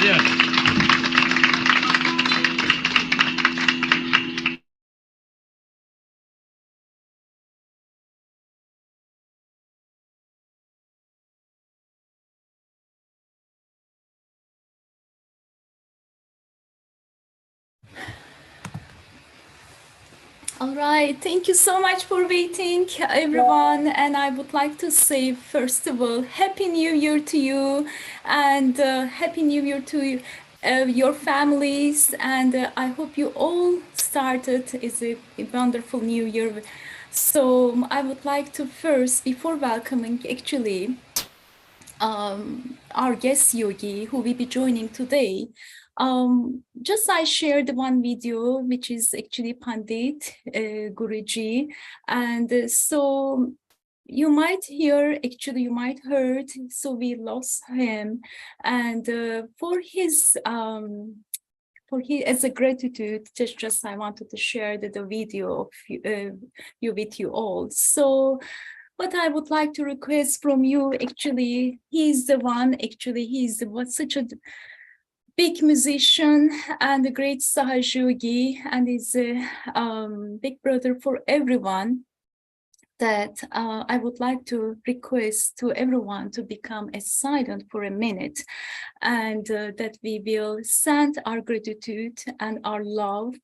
Yes. All right, thank you so much for waiting, everyone. And I would like to say, first of all, Happy New Year to you, and Happy New Year to your families. And I hope you all started is a wonderful New Year. So I would like to first, before welcoming actually our guest Yogi, who will be joining today. Just I shared one video, which is actually Pandit Guruji, and so you might hear, actually you might heard, so we lost him, and for his as a gratitude, just I wanted to share the video of you with you all. So what I would like to request from you, actually, he's the one, actually, he's what such a big musician and a great Sahaja, and is a big brother for everyone. That I would like to request to everyone to become a silent for a minute, and that we will send our gratitude and our love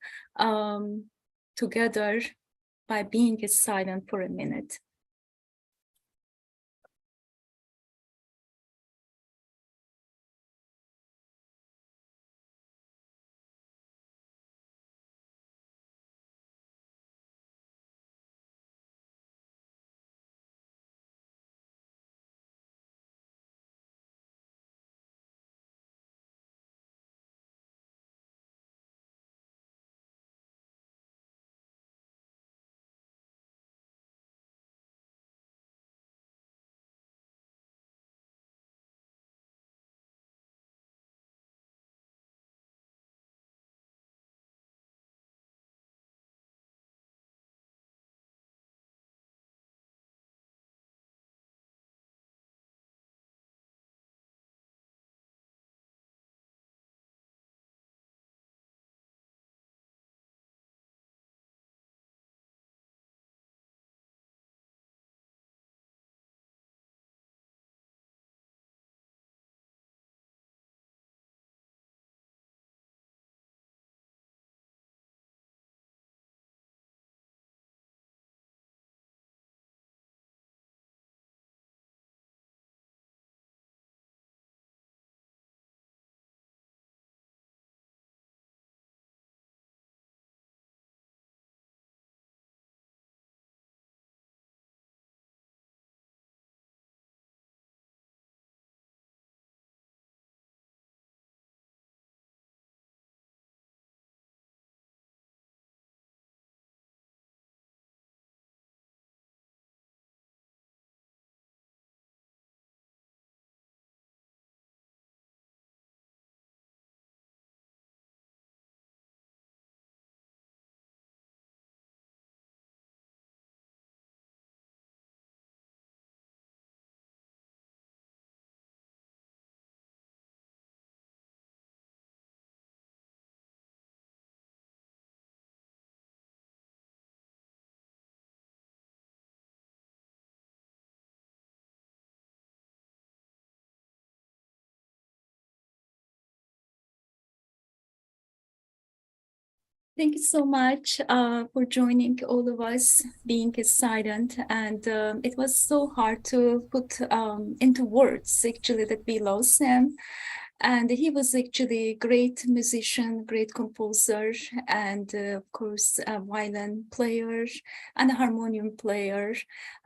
together by being silent for a minute. Thank you so much for joining all of us, being silent. And it was so hard to put into words, actually, that we lost him. And he was actually a great musician, great composer, and of course, a violin player and a harmonium player.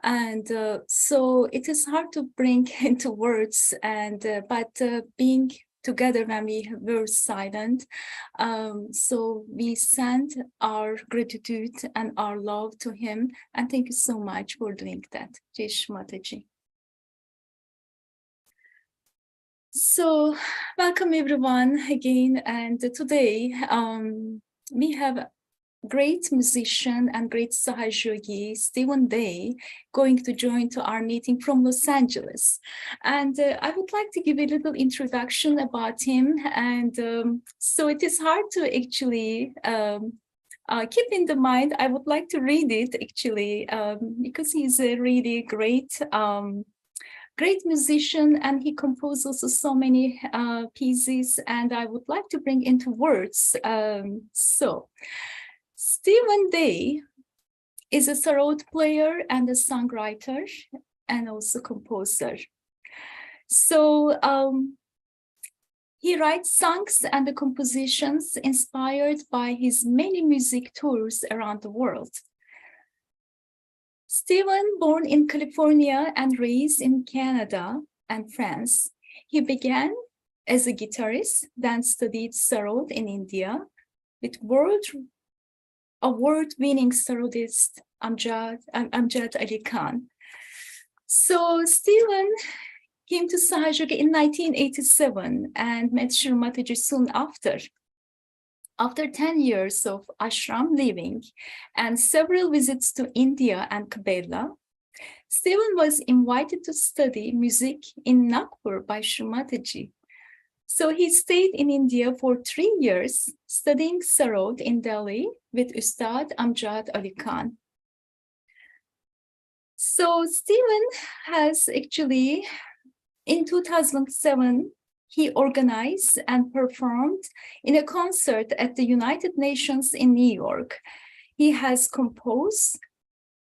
And so it is hard to bring into words, and but being together when we were silent. So we send our gratitude and our love to him. And thank you so much for doing that, Jish Mataji. So welcome everyone again. And today we have great musician and great Sahaja, Stephan Day, going to join to our meeting from Los Angeles. And I would like to give a little introduction about him. And so it is hard to actually keep in the mind. I would like to read it actually, because he's a really great musician, and he composed also so many pieces, and I would like to bring into words. So Stephan Day is a sarod player and a songwriter and also composer. So he writes songs and the compositions inspired by his many music tours around the world. Stephan, born in California and raised in Canada and France, he began as a guitarist, then studied sarod in India with award-winning sarodist Amjad Ali Khan. So Stephan came to Sahaja in 1987 and met Shrimataji soon after. After 10 years of ashram living and several visits to India and Kerala, Stephan was invited to study music in Nagpur by Shrimataji. So he stayed in India for 3 years, studying sarod in Delhi with Ustad Amjad Ali Khan. So Stephan has actually, in 2007, he organized and performed in a concert at the United Nations in New York. He has composed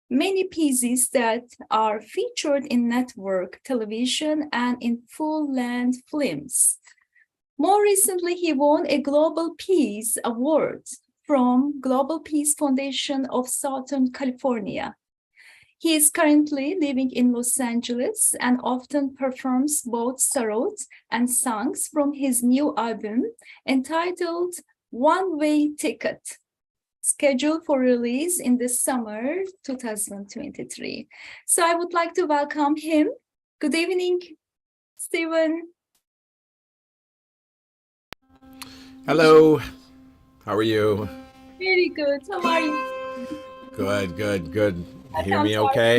many pieces that are featured in network television and in full-length films. More recently, he won a Global Peace Award from Global Peace Foundation of Southern California. He is currently living in Los Angeles and often performs both sarod and songs from his new album entitled One Way Ticket, scheduled for release in the summer 2023. So I would like to welcome him. Good evening, Stephan. Hello, how are you? Very good. How are you? Good, good, good. You That hear sounds me hard. okay?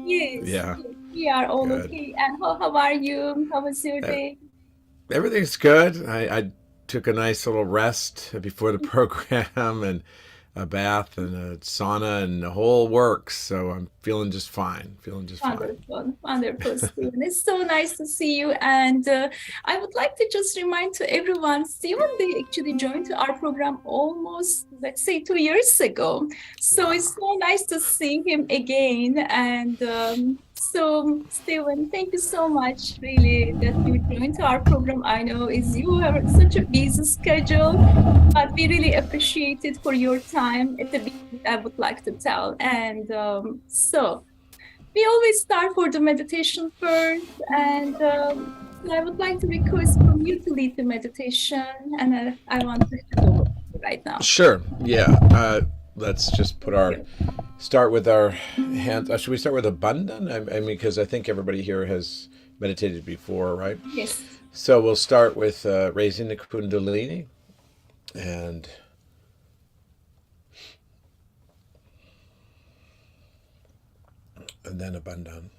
Yes, Yeah, yes, we are all good. okay. And how are you? How was your Uh, day? Everything's good. I took a nice little rest before the program and a bath and a sauna and the whole works. So I'm feeling just fine. Feeling just fine. Wonderful, wonderful, Stephen. It's so nice to see you. And I would like to just remind to everyone, Stephen, they actually joined our program almost, let's say, 2 years ago. So Wow. it's so nice to see him again. And so, Stephen, thank you so much, really, that you joined our program. I know is you have such a busy schedule, but we really appreciate it for your time at the beginning, I would like to tell. And so we always start for the meditation first, and so I would like to request from you to lead the meditation, and I want to hand over to you right now. Sure. Yeah. Let's just put Thank our you. start with our hands. Should we start with abundant? I mean, because I think everybody here has meditated before, right? Yes. So we'll start with raising the Kundalini and then abundant.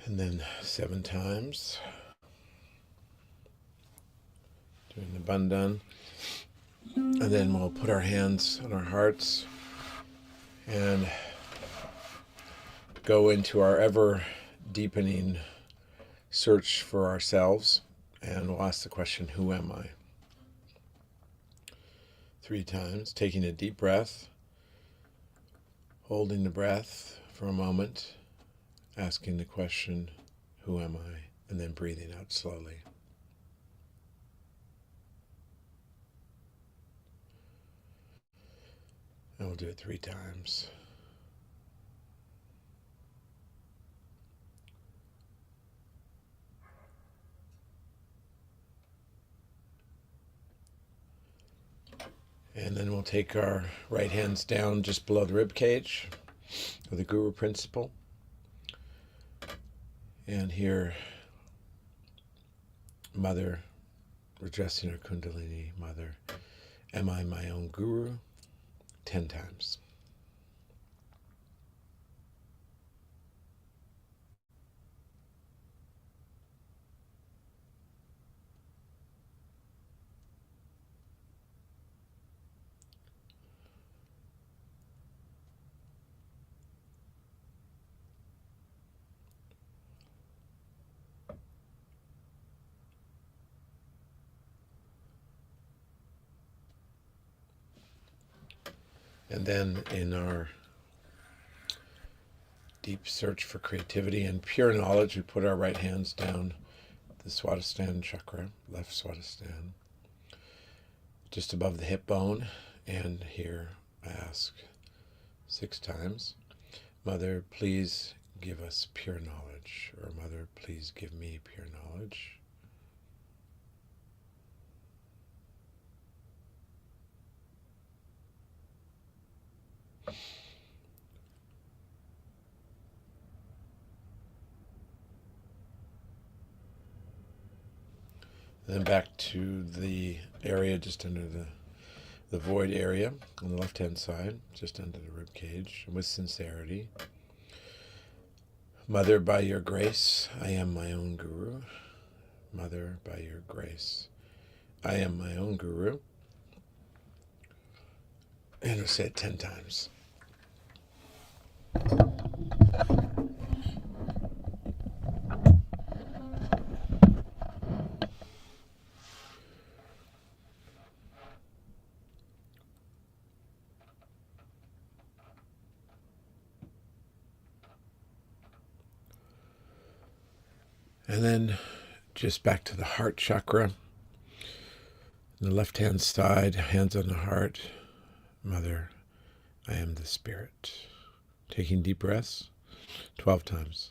And then 7 times. Doing the bandhan. And then we'll put our hands on our hearts and go into our ever deepening search for ourselves. And we'll ask the question, who am I? 3 times, taking a deep breath, holding the breath for a moment, asking the question, who am I? And then breathing out slowly. And we'll do it 3 times. And then we'll take our right hands down just below the rib cage of the Guru principle. And here, Mother, addressing our Kundalini, Mother, am I my own Guru? 10 times. And then in our deep search for creativity and pure knowledge, we put our right hands down the Swadhisthana chakra, left Swadhisthana, just above the hip bone. And here I ask 6 times, Mother, please give us pure knowledge, or Mother, please give me pure knowledge. And then back to the area just under the void area on the left-hand side, just under the rib cage, with sincerity. Mother, by your grace, I am my own Guru. Mother, by your grace, I am my own Guru. And I'll say it 10 times. And then just back to the heart chakra. On the left-hand side, hands on the heart. Mother, I am the Spirit. Taking deep breaths, 12 times.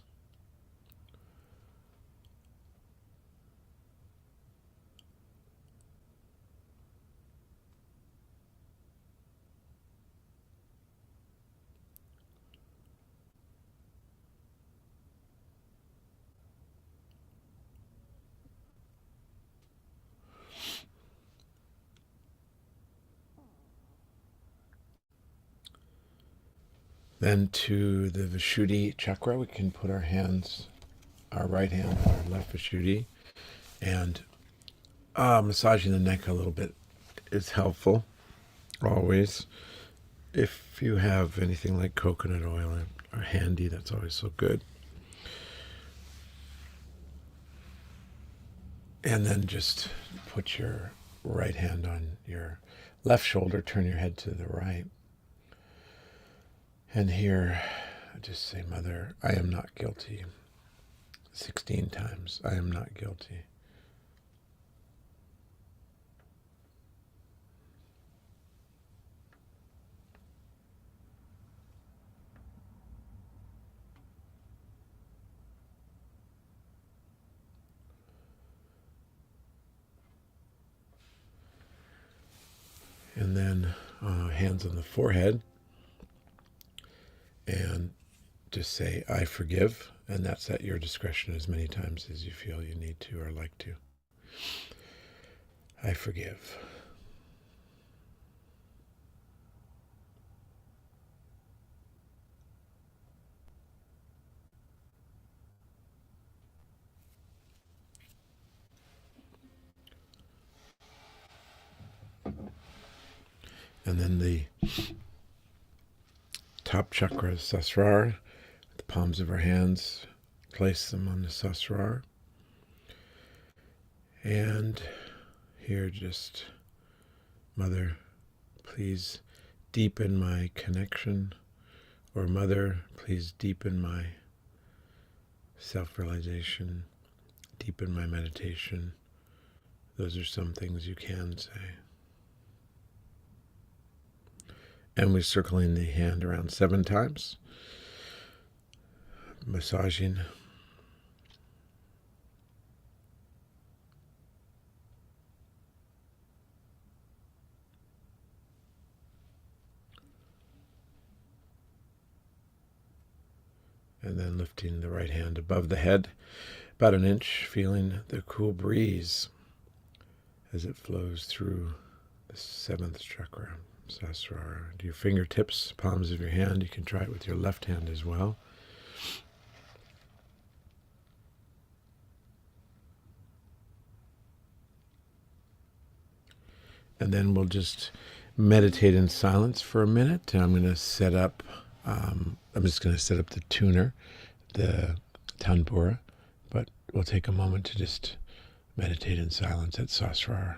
Then to the Vishuddhi chakra, we can put our hands, our right hand on our left Vishuddhi, and massaging the neck a little bit is helpful, always. If you have anything like coconut oil or handy, that's always so good. And then just put your right hand on your left shoulder, turn your head to the right. And here, just say, Mother, I am not guilty. 16 times, I am not guilty. And then hands on the forehead. And just say, I forgive. And that's at your discretion as many times as you feel you need to or like to. I forgive. And then the top chakra, Sasrar, the palms of our hands, place them on the Sasrar. And here just, Mother, please deepen my connection, or Mother, please deepen my self-realization, deepen my meditation. Those are some things you can say. And we're circling the hand around 7 times, massaging. and then lifting the right hand above the head about an inch, feeling the cool breeze as it flows through the seventh chakra, Sahasrara. To your fingertips, palms of your hand. You can try it with your left hand as well. And then we'll just meditate in silence for a minute. I'm going to set up, I'm just going to set up the tuner, the tanpura, but we'll take a moment to just meditate in silence at Sahasrara.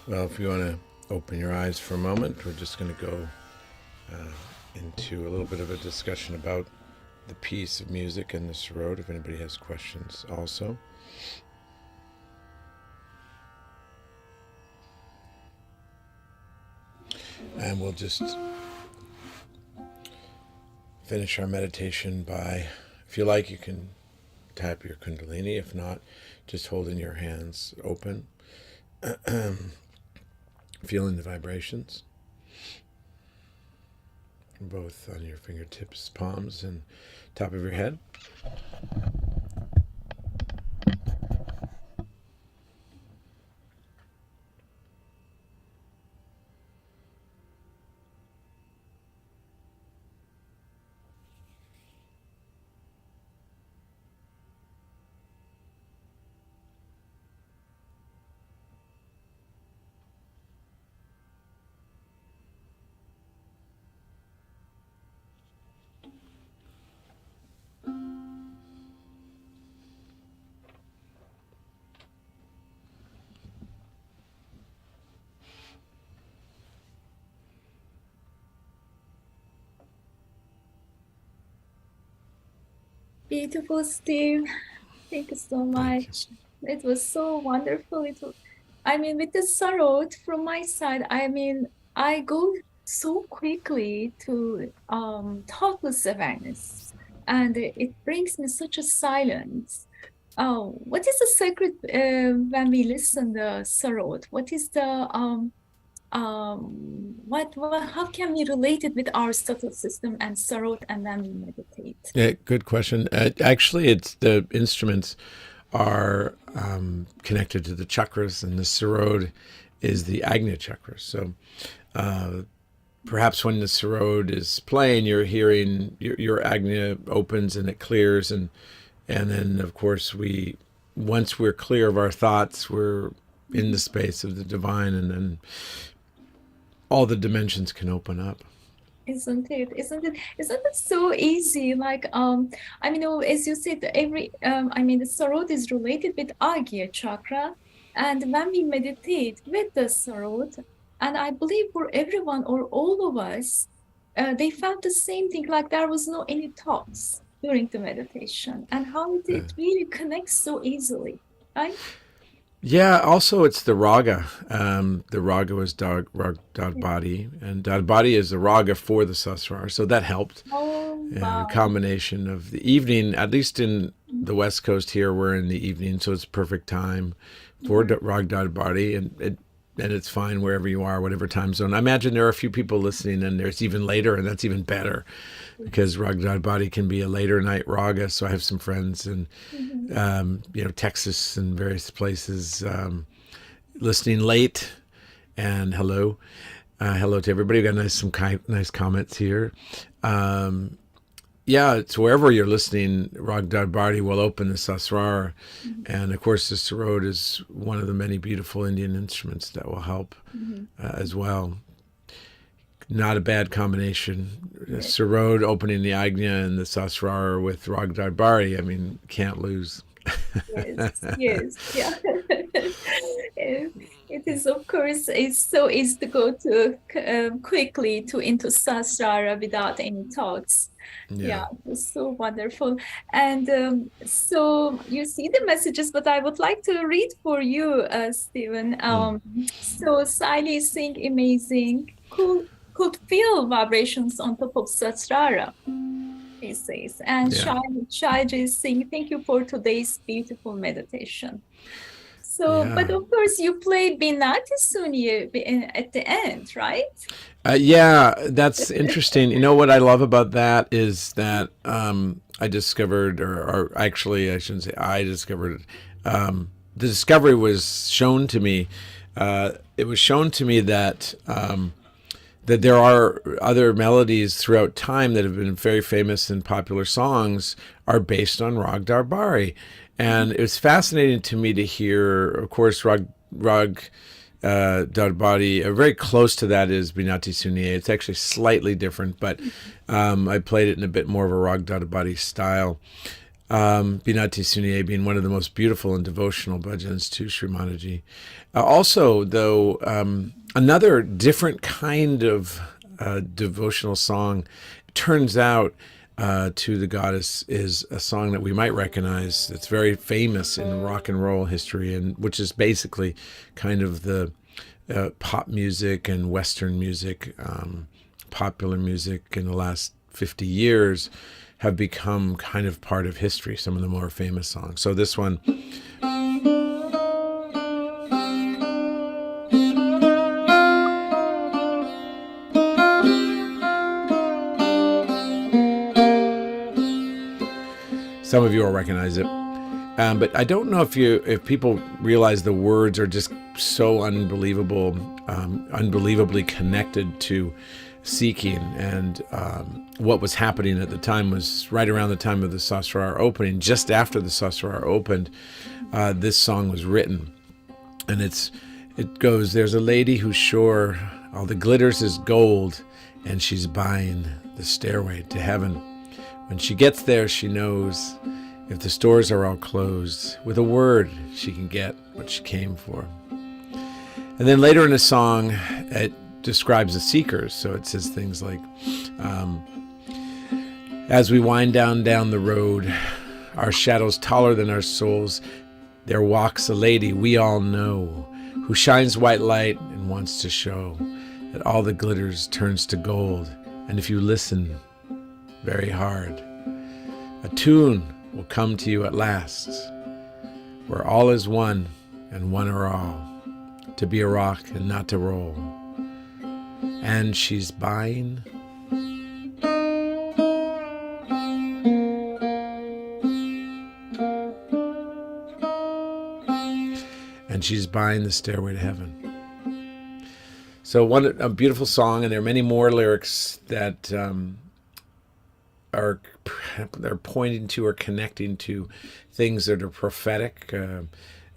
Well, if you want to open your eyes for a moment, we're just going to go into a little bit of a discussion about the piece of music and the Sarod, if anybody has questions also. And we'll just finish our meditation by, if you like, you can tap your Kundalini. If not, just holding your hands open, feeling the vibrations, both on your fingertips, palms, and top of your head. Beautiful, Steve. Thank you so much. It was so wonderful. I mean, with the Sarod from my side, I mean, I go so quickly to thoughtless awareness, and it brings me such a silence. Oh, what is the secret when we listen the Sarod? What is the how can we relate it with our subtle system and Sarod and when we meditate? Yeah, good question. Actually, it's the instruments are connected to the chakras, and the Sarod is the Agnya chakra. So perhaps when the Sarod is playing, you're hearing your Agnya opens and it clears, and then of course once we're clear of our thoughts, we're in the space of the divine, and then all the dimensions can open up. Isn't it? Isn't it so easy? Like, I mean, as you said, I mean, the Sarod is related with Agya chakra. And when we meditate with the Sarod, and I believe for everyone or all of us, they felt the same thing, like there was no any thoughts during the meditation, and how it really connects so easily. right? Yeah, also it's the raga. The raga was Rag Dad Yeah. Body, and Dad Body is the raga for the Sasrar, so that helped. Oh, And a wow. combination of the evening, at least in the West Coast here, we're in the evening, so it's perfect time for Mhm. Rag Dad Body, and it's fine wherever you are, whatever time zone. I imagine there are a few people listening, and there's even later, and that's even better because Rag Dad Body can be a later night raga. So I have some friends in Mhm. Texas and various places listening late. And hello to everybody. We got nice comments here. Yeah, it's wherever you're listening. Rag Dad Body will open the Sasrar, Mhm. and of course the sarod is one of the many beautiful Indian instruments that will help Mhm. as well. Not a bad combination. Yes, Sarod opening the Agnya and the Sasrar with Rag Dad Body. I mean, can't lose. yes, yes, yeah. Eh, It is, of course, it's so easy to go to quickly to into Sasrara without any thoughts. Yeah. Yeah, it was so wonderful. And so you see the messages, but I would like to read for you, Stephen. Mm. So Siley is saying amazing, could feel vibrations on top of Sasrara, he says. And Yeah. Shai is saying, thank you for today's beautiful meditation. So, but Yeah. of course, you play Binati Sunye at the end, right? Yeah, that's interesting. You know what I love about that is that I discovered, or actually, I shouldn't say I discovered it. The discovery was shown to me. It was shown to me that there are other melodies throughout time that have been very famous and popular songs are based on Rag Darbari. And it was fascinating to me to hear, of course, Rag Darbari, very close to that is Binati Suniye. It's actually slightly different, but I played it in a bit more of a Rag Darbari style. Binati Suniye being one of the most beautiful and devotional bhajans to Sri Mataji. Also, though, another different kind of devotional song, turns out, to the goddess is a song that we might recognize. It's very famous in rock and roll history, and which is basically kind of the pop music and Western music, popular music in the last 50 years have become kind of part of history, some of the more famous songs. So this one, some of you will recognize it. But I don't know if people realize the words are just so unbelievably connected to seeking, and what was happening at the time was right around the time of the Sasrar opening. Just after the Sasrar opened, this song was written, and it goes, "There's a lady who's sure all the glitters is gold, and she's buying the stairway to heaven. When she gets there, she knows if the stores are all closed, with a word she can get what she came for." And then later in the song, it describes the seekers. So it says things like, as we wind down the road, our shadows taller than our souls, there walks a lady we all know, who shines white light and wants to show that all the glitters turns to gold. And if you listen very hard, a tune will come to you at last, where all is one and one are all, to be a rock and not to roll. And she's buying the stairway to heaven. So a beautiful song, and there are many more lyrics that they're pointing to or connecting to things that are prophetic,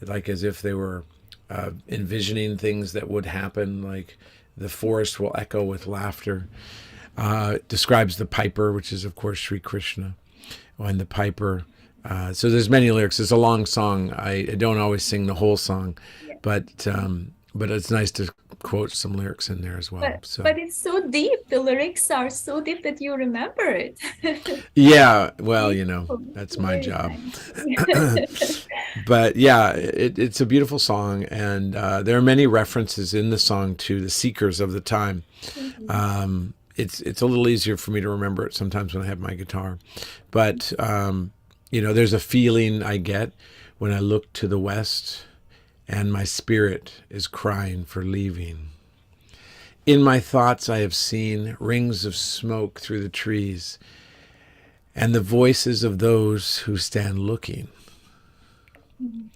like as if they were envisioning things that would happen, like the forest will echo with laughter. It describes the piper, which is of course Sri Krishna, and the piper. So there's many lyrics. It's a long song. I don't always sing the whole song, Yeah. but but it's nice to quote some lyrics in there as well. So But it's so deep. The lyrics are so deep that you remember it. yeah, well, Beautiful. that's my Very job. nice. But yeah, it's a beautiful song, and there are many references in the song to the seekers of the time. Mhm. It's a little easier for me to remember it sometimes when I have my guitar, but there's a feeling I get when I look to the west, and my spirit is crying for leaving. In my thoughts, I have seen rings of smoke through the trees, and the voices of those who stand looking. Mhm.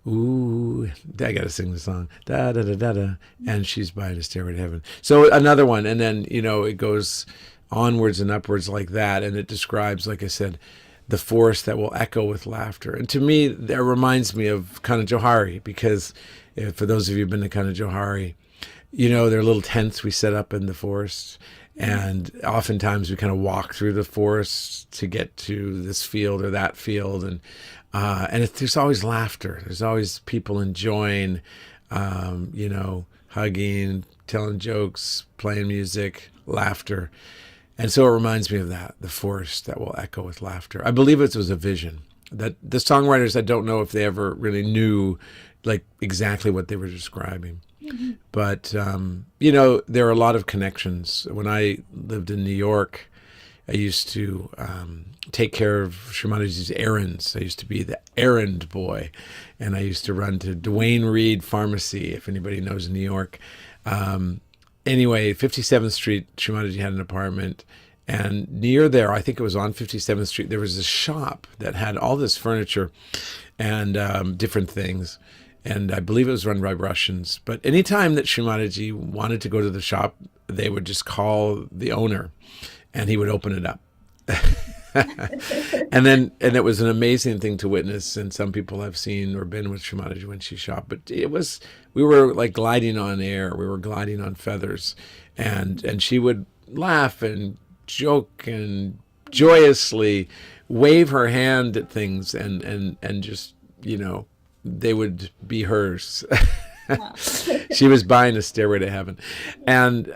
Ooh, I gotta sing the song. Da da da da da. And she's by the stairway to heaven. So another one, and then it goes onwards and upwards like that, and it describes, like I said, the forest that will echo with laughter. And to me, that reminds me of Kana Johari, because for those of you who've been to Kana Johari, there are little tents we set up in the forest. And oftentimes we kind of walk through the forest to get to this field or that field. And there's always laughter. There's always people enjoying, hugging, telling jokes, playing music, laughter. And so it reminds me of that, the forest that will echo with laughter. I believe it was a vision that the songwriters, I don't know if they ever really knew like exactly what they were describing. Mhm. But, there are a lot of connections. When I lived in New York, I used to take care of Shimadaji's errands. I used to be the errand boy, and I used to run to Duane Reade Pharmacy, if anybody knows in New York. Anyway, 57th Street, Shimadaji had an apartment, and near there, I think it was on 57th Street, there was a shop that had all this furniture and different things. And I believe it was run by Russians. But anytime that Shimadaji wanted to go to the shop, they would just call the owner, and he would open it up. and it was an amazing thing to witness. And some people have seen or been with Shimadaji when she shopped, but we were like gliding on air. We were gliding on feathers, and she would laugh and joke and joyously wave her hand at things, and just, they would be hers. Wow. She was buying a stairway to heaven. And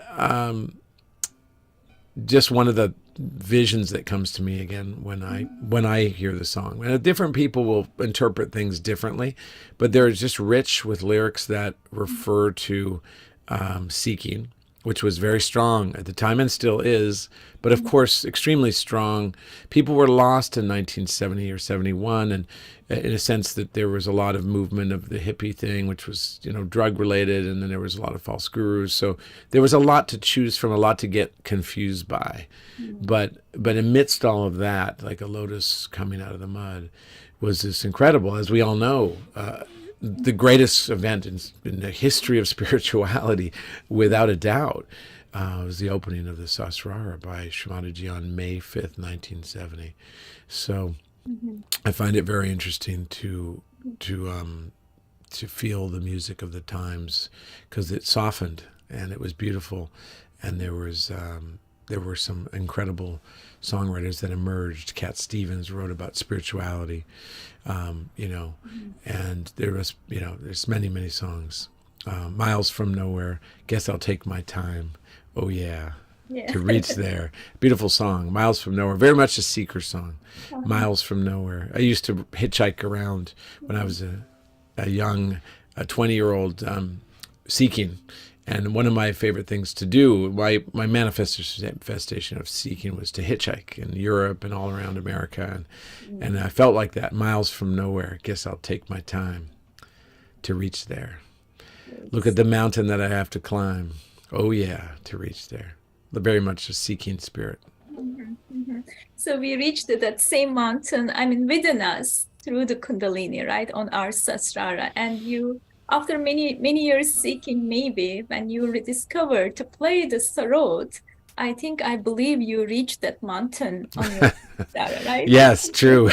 just one of the visions that comes to me again when I hear the song. And different people will interpret things differently, but they're just rich with lyrics that refer to seeking, which was very strong at the time and still is, but of course extremely strong. People were lost in 1970 or 71, and in a sense that there was a lot of movement of the hippie thing, which was drug related, and then there was a lot of false gurus. So there was a lot to choose from, a lot to get confused by. But amidst all of that, like a lotus coming out of the mud, was this incredible, as we all know, the greatest event in the history of spirituality, without a doubt, was the opening of the Sasrara by Shimadaji on May 5th, 1970. So Mhm. I find it very interesting to feel the music of the times, because it softened and it was beautiful, and there were some incredible songwriters that emerged. Cat Stevens wrote about spirituality, and there was, there's many songs. Miles from Nowhere, Guess I'll Take My Time. Oh yeah, Yeah. to reach there. Beautiful song, Miles from Nowhere. Very much a seeker song, Uh-huh. Miles from Nowhere. I used to hitchhike around when I was a young, 20-year-old, seeking. And one of my favorite things to do, my manifestation of seeking, was to hitchhike in Europe and all around America. And I felt like that, Miles from Nowhere. Guess I'll take my time to reach there. Look at the mountain that I have to climb. Oh yeah, to reach there. Very much a seeking spirit. Mhm, mhm. So we reached that same mountain, I mean, within us through the Kundalini, right, on our Sasrara. And you, after many years seeking, maybe when you rediscovered to play the sarod, I believe you reached that mountain on your Sasrara, right? Yes, true.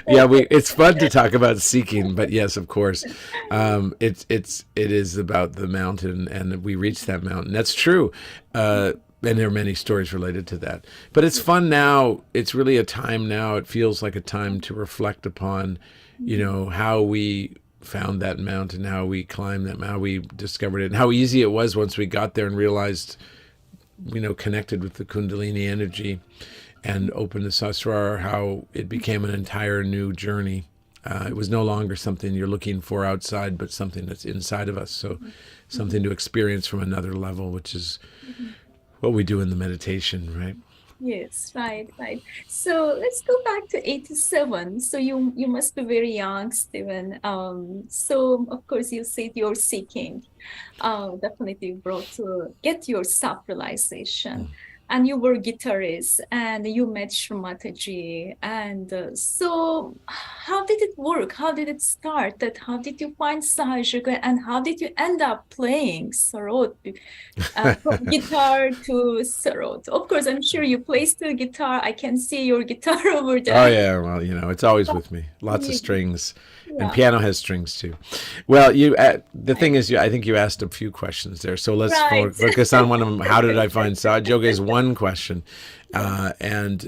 Yeah, it's fun to talk about seeking, but yes, of course, it is about the mountain, and we reach that mountain. That's true. And there are many stories related to that. But it's fun now. It's really a time now. It feels like a time to reflect upon, how we found that mountain, how we climbed that, how we discovered it, and how easy it was once we got there and realized, connected with the Kundalini energy and opened the Sasrar, how it became an entire new journey. It was no longer something you're looking for outside, but something that's inside of us. So something to experience from another level, which is what we do in the meditation, right? Yes, right. So let's go back to 87. So you must be very young, Stephen. So of course you said you're seeking, definitely brought to get your self-realization. And you were guitarist and you met Shrimataji. And so how did it work? How did it start? That how did you find Sahaja and how did you end up playing Sarod? From guitar to sarod. Of course, I'm sure you play still guitar. I can see your guitar over Oh there. yeah, well, it's always with me. Lots of strings, and Yeah, piano has strings too. Well, the thing right. is, I think you asked a few questions there. So let's Right. focus on one of them. How did I find Sahaja Yoga is one question, Yeah, and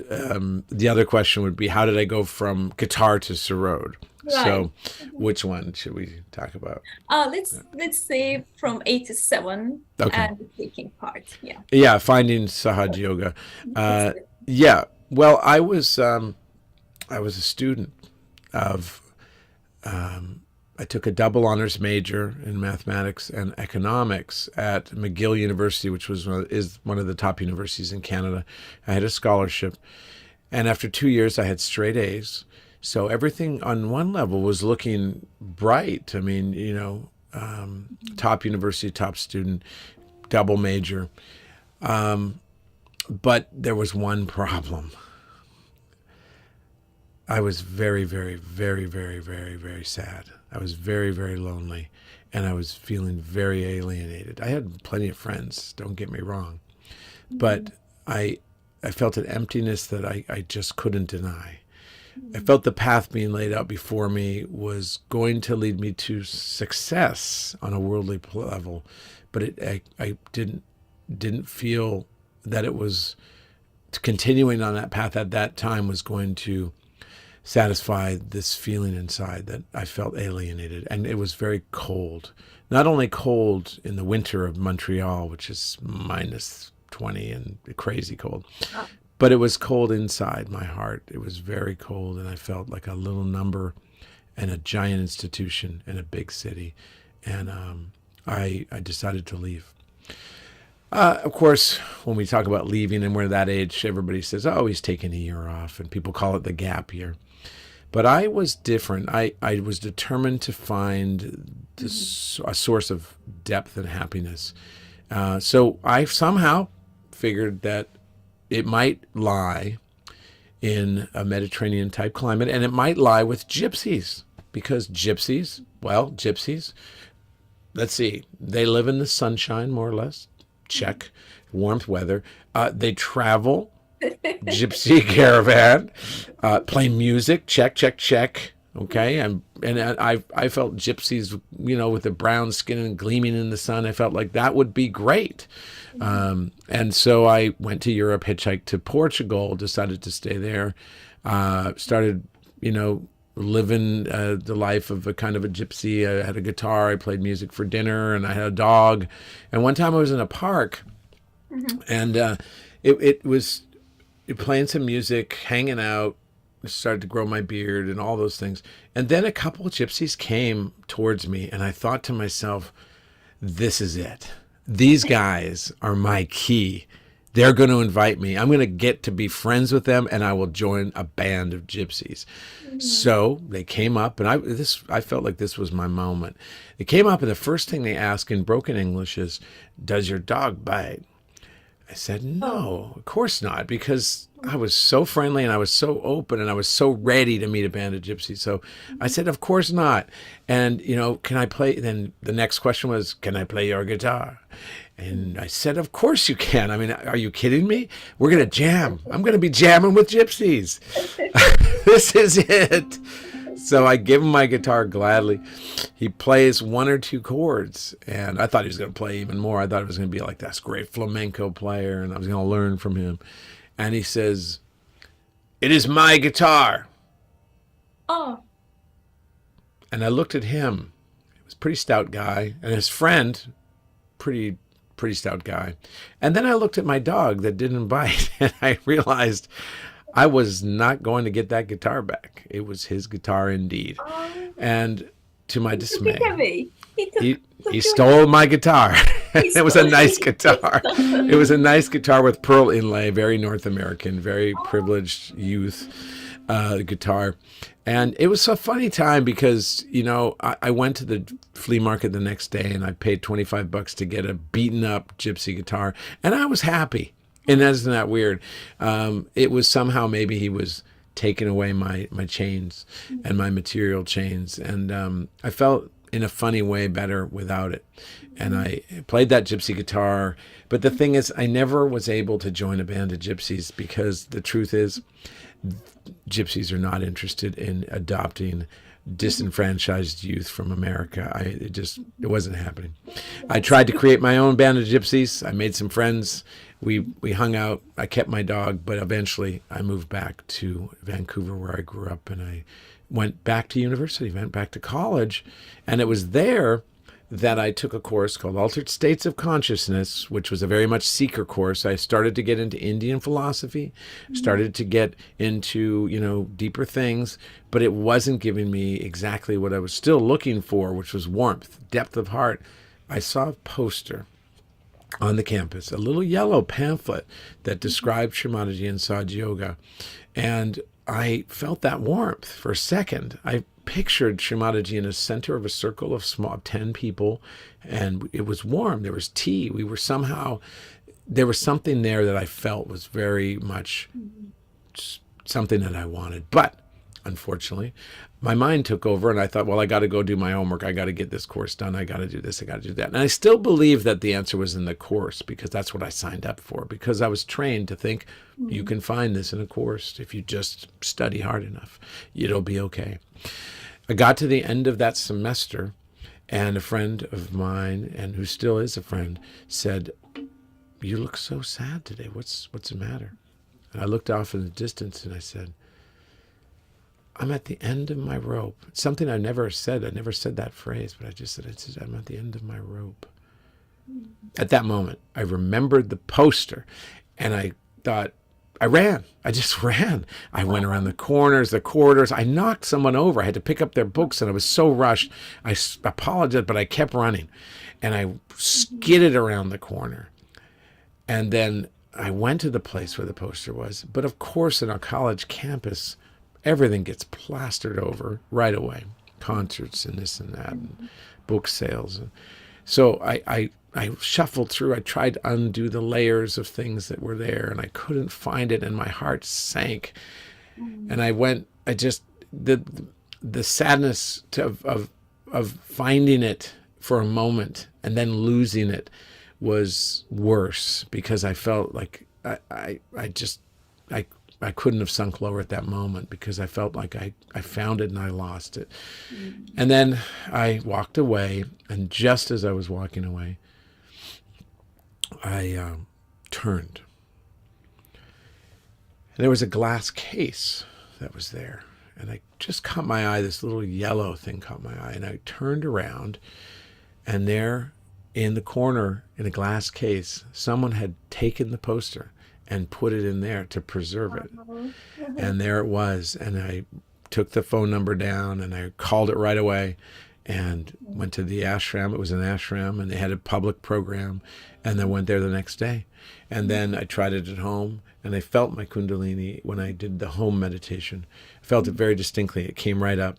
the other question would be, how did I go from guitar to sarod? right. So, which one should we talk about? Let's say from 87 Okay. and the taking part. Yeah. Yeah, finding Sahaja Yoga. Let's Uh, yeah. Well, I was a student of. I took a double honors major in mathematics and economics at McGill University, which is one of the top universities in Canada. I had a scholarship, and after 2 years, I had straight A's. So everything on one level was looking bright. I mean, top university, top student, double major. But there was one problem. I was very, very, very, very, very, very sad. I was very, very lonely, and I was feeling very alienated. I had plenty of friends, don't get me wrong, but I felt an emptiness that I just couldn't deny. I felt the path being laid out before me was going to lead me to success on a worldly level, but I didn't feel that it was continuing on that path at that time was going to satisfy this feeling inside that I felt alienated. And it was very cold. Not only cold in the winter of Montreal, which is minus 20 and crazy cold, but it was cold inside my heart. It was very cold, and I felt like a little number in a giant institution in a big city. And I decided to leave. Of course, when we talk about leaving and we're that age, everybody says, oh, he's taking a year off, and people call it the gap year. But I was different. I was determined to find a source of depth and happiness. So I somehow figured that it might lie in a Mediterranean type climate, and it might lie with gypsies, because gypsies, let's see, they live in the sunshine, more or less. Check. Warmth weather. They travel. Gypsy caravan. Play music. Check, check, check. Okay, and I felt gypsies, with the brown skin and gleaming in the sun. I felt like that would be great, and so I went to Europe, hitchhiked to Portugal, decided to stay there, started, living the life of a kind of a gypsy. I had a guitar, I played music for dinner, and I had a dog. And one time I was in a park, and it was playing some music, hanging out, started to grow my beard and all those things. And then a couple of gypsies came towards me, and I thought to myself, this is it. These guys are my key. They're going to invite me. I'm going to get to be friends with them, and I will join a band of gypsies. So they came up, and I felt like this was my moment. They came up, and the first thing they asked in broken English is, does your dog bite? I said, no, of course not, because I was so friendly and I was so open and I was so ready to meet a band of gypsies. So I said, of course not. And, can I play? Then the next question was, can I play your guitar? And I said, of course you can. I mean, are you kidding me? We're going to jam. I'm going to be jamming with gypsies. This is it. So I give him my guitar gladly. He plays one or two chords, and I thought he was going to play even more. I thought it was going to be like this great flamenco player, and I was going to learn from him. And he says, it is my guitar. Oh, And I looked at him. He was a pretty stout guy, and his friend, pretty stout guy. And then I looked at my dog that didn't bite, and I realized I was not going to get that guitar back. It was his guitar indeed. Oh, And to my he took it dismay, away. Took he your stole my guitar. he It was a stole nice it. guitar. It was a nice guitar with pearl inlay, very North American, very privileged youth guitar. And it was a funny time because, I went to the flea market the next day and I paid $25 to get a beaten up gypsy guitar. And I was happy. And isn't that weird? It was somehow maybe he was taking away my chains and my material chains. And I felt in a funny way better without it. And I played that gypsy guitar. But the thing is, I never was able to join a band of gypsies because the truth is, gypsies are not interested in adopting disenfranchised youth from America. It wasn't happening. I tried to create my own band of gypsies. I made some friends. We hung out. I kept my dog, but eventually I moved back to Vancouver where I grew up, and I went back to university, went back to college, and it was there that I took a course called Altered States of Consciousness, which was a very much seeker course. I started to get into Indian philosophy, started to get into, deeper things, but it wasn't giving me exactly what I was still looking for, which was warmth, depth of heart. I saw a poster on the campus, a little yellow pamphlet that described Shamanaji and Sahaja Yoga. And I felt that warmth for a second. I pictured Shamanaji in the center of a circle of 10 people, and it was warm. There was tea. There was something there that I felt was very much something that I wanted. But unfortunately, my mind took over and I thought, well, I got to go do my homework. I got to get this course done. I got to do this. I got to do that. And I still believe that the answer was in the course because that's what I signed up for, because I was trained to think you can find this in a course. If you just study hard enough, it'll be okay. I got to the end of that semester and a friend of mine, and who still is a friend, said, "You look so sad today. What's the matter?" And I looked off in the distance and I said, "I'm at the end of my rope." It's something I never said. I never said that phrase, but I just said, "I'm at the end of my rope." At that moment, I remembered the poster and I thought, I ran. I just ran. I went around the corners, the corridors. I knocked someone over. I had to pick up their books and I was so rushed. I apologized, but I kept running. And I skidded around the corner. And then I went to the place where the poster was. But of course, in our college campus, everything gets plastered over right away. Concerts and this and that, and book sales. So I shuffled through. I tried to undo the layers of things that were there, and I couldn't find it, and my heart sank. And the sadness of finding it for a moment and then losing it was worse, because I felt like I couldn't have sunk lower at that moment, because I felt like I found it and I lost it. And then I walked away, and just as I was walking away, I turned. And there was a glass case that was there. And I just caught my eye, this little yellow thing caught my eye. And I turned around, and there in the corner in a glass case, someone had taken the poster and put it in there to preserve it. And there it was. And I took the phone number down and I called it right away and went to the ashram. It was an ashram, and they had a public program, and then went there the next day. And then I tried it at home, and I felt my kundalini when I did the home meditation. I felt it very distinctly. It came right up.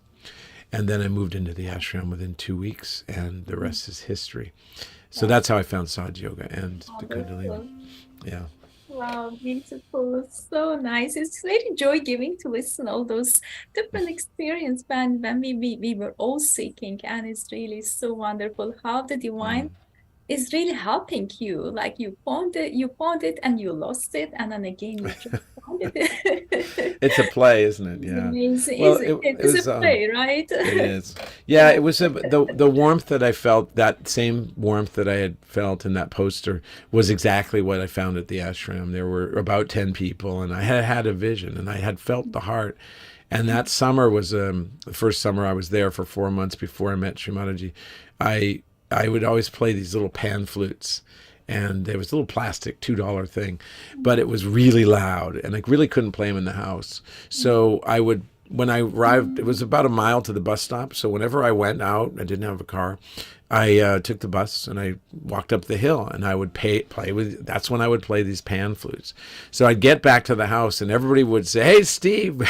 And then I moved into the ashram within 2 weeks, and the rest is history. So that's how I found Sahaja Yoga and the kundalini. Yeah. Wow, beautiful. So nice. It's really joy giving to listen all those different experience when we were all seeking, and it's really so wonderful how the divine is really helping you. Like you found it and you lost it, and then again you just found it. It's a play, isn't it? Yeah. Well, It's a play, right? It is. Yeah, it was the warmth that I felt, that same warmth that I had felt in that poster, was exactly what I found at the ashram. There were about 10 people, and I had a vision, and I had felt the heart. And that summer was the first summer I was there for 4 months before I met Srimataji. I would always play these little pan flutes, and there was a little plastic $2 thing, but it was really loud, and I really couldn't play them in the house. So I would, when I arrived, it was about a mile to the bus stop. So whenever I went out, I didn't have a car. I took the bus and I walked up the hill, and I would play with. That's when I would play these pan flutes. So I'd get back to the house, and everybody would say, "Hey, Steve,"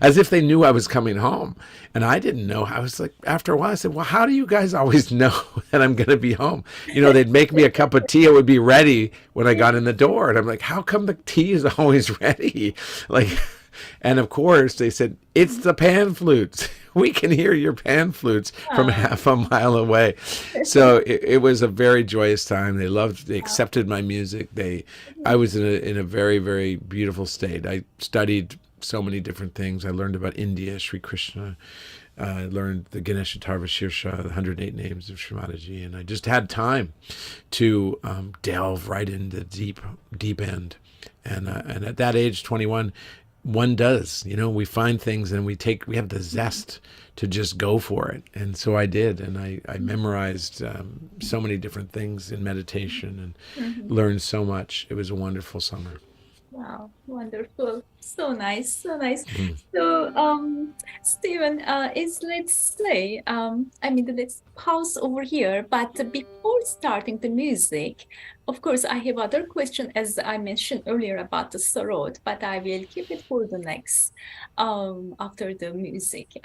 as if they knew I was coming home, and I didn't know. I was like, after a while, I said, "Well, how do you guys always know that I'm going to be home?" They'd make me a cup of tea; it would be ready when I got in the door, and I'm like, "How come the tea is always ready?" Like. And of course, they said, "It's the pan flutes. We can hear your pan flutes from half a mile away." So it was a very joyous time. They accepted my music. I was in a very, very beautiful state. I studied so many different things. I learned about India, Sri Krishna. I learned the Ganesha Tarva Shirsha, the 108 names of Srimataji. And I just had time to delve right into the deep end. And at that age, 21, one does, we find things and we have the zest to just go for it. And so I did. And I memorized so many different things in meditation and learned so much. It was a wonderful summer. Wow, wonderful. So nice, so nice. So, Stephen, let's say, let's pause over here. But before starting the music, of course, I have other question, as I mentioned earlier about the sarod, but I will keep it for the next, after the music.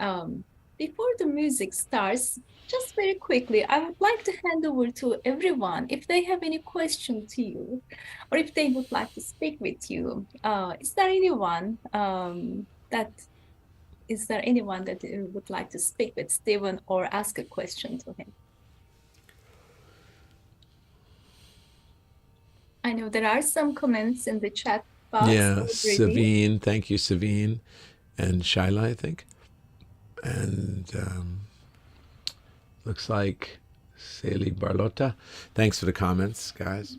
Before the music starts, just very quickly, I would like to hand over to everyone if they have any question to you, or if they would like to speak with you. Is there anyone that would like to speak with Stephen or ask a question to him? I know there are some comments in the chat box. Yeah, Savine, thank you, Savine, and Shaila, I think. And looks like Sally Barlota. Thanks for the comments, guys.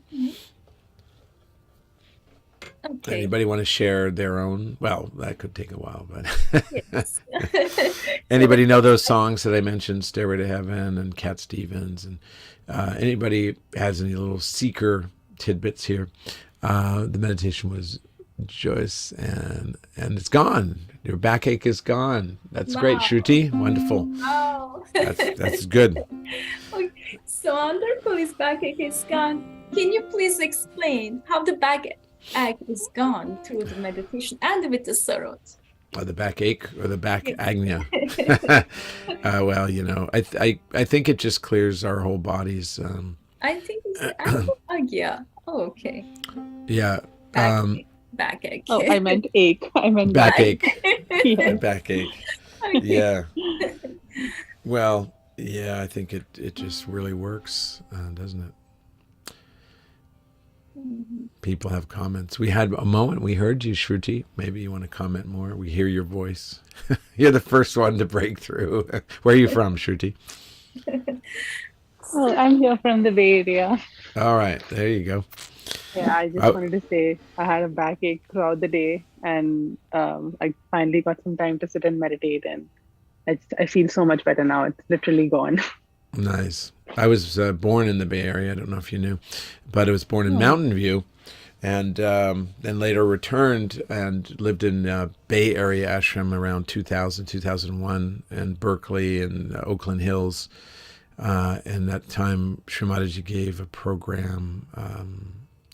Okay. Anybody want to share their own? Well, that could take a while, but yes. Anybody know those songs that I mentioned, Stairway to Heaven and Cat Stevens? And anybody has any little seeker tidbits here? The meditation was joyous, and it's gone. Your backache is gone. That's great, Shruti. Wonderful. Wow. That's good. Okay. So wonderful. His backache is gone. Can you please explain how the backache is gone through the meditation and with the sarod? The backache or the back agnya? Well, I think it just clears our whole bodies. I think it's agya. Oh, okay. Yeah. Backache. Oh, I meant ache. I meant backache. Yeah. Backache. Okay. Yeah. Well, yeah, I think it just really works, doesn't it? People have comments. We had a moment. We heard you, Shruti. Maybe you want to comment more. We hear your voice. You're the first one to break through. Where are you from, Shruti? Oh, I'm here from the Bay Area. All right. There you go. Yeah, I just wanted to say I had a backache throughout the day, and I finally got some time to sit and meditate, and I feel so much better now. It's literally gone. Nice. I was born in the Bay Area. I don't know if you knew, but I was born in Mountain View, and then later returned and lived in Bay Area ashram around 2000, 2001, and Berkeley and Oakland Hills. And that time, Srimataji gave a program,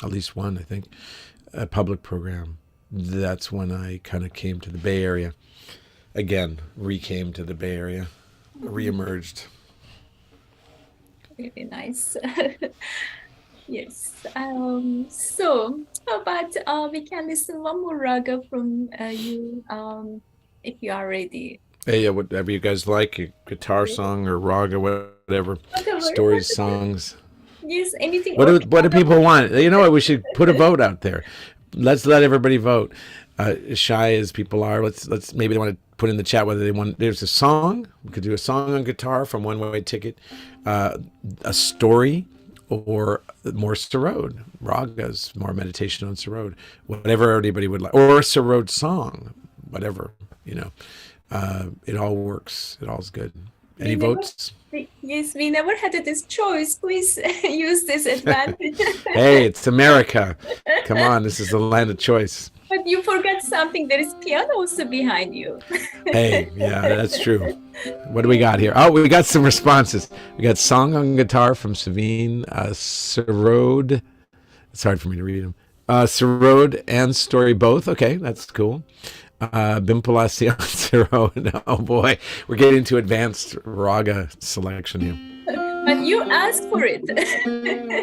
at least one, I think, a public program. That's when I kind of came to the Bay Area. Again, came to the Bay Area, reemerged. Really nice. Yes. So how about we can listen one more raga from you, if you are ready. Hey, whatever you guys like, a guitar song or raga, whatever. Stories, songs. Yes, anything. What do people want? You know what? We should put a vote out there. Let's let everybody vote. Shy as people are, let's maybe they want to put in the chat whether they want. There's a song. We could do a song on guitar from One Way Ticket, a story, or more sarod, ragas, more meditation on sarod. Whatever anybody would like, or a sarod song, whatever. It all works. It all's good. Any We never, votes? yes, we never had this choice. Please use this advantage. Hey, it's America. Come on, this is the land of choice. But you forgot something. There is piano also behind you. Hey, yeah, that's true. What do we got here? Oh, we got some responses. We got song on guitar from Savine Sarode. It's hard for me to read them. Sarode and story both. Okay, that's cool. Bimpalacion Sarode. Oh boy, we're getting into advanced raga selection here. But you asked for it.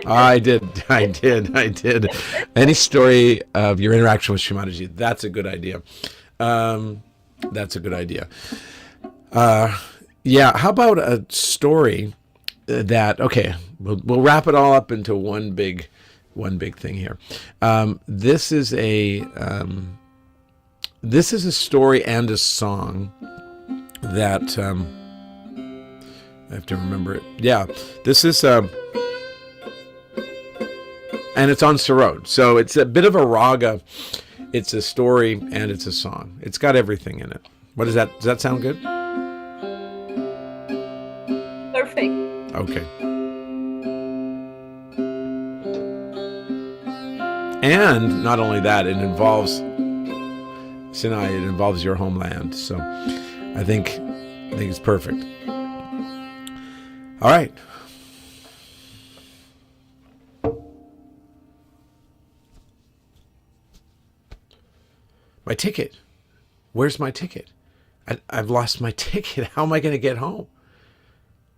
I did. Any story of your interaction with Shimadaji? That's a good idea. That's a good idea. Yeah. How about a story that? Okay, we'll wrap it all up into one big thing here. This is a story and a song that. I have to remember it. Yeah, this is and it's on Sarod, so it's a bit of a raga. It's a story and it's a song. It's got everything in it. What is that? Does that sound good? Perfect. Okay. And not only that, it involves Sinai. It involves your homeland. So I think it's perfect. All right. My ticket. Where's my ticket? I've lost my ticket. How am I going to get home?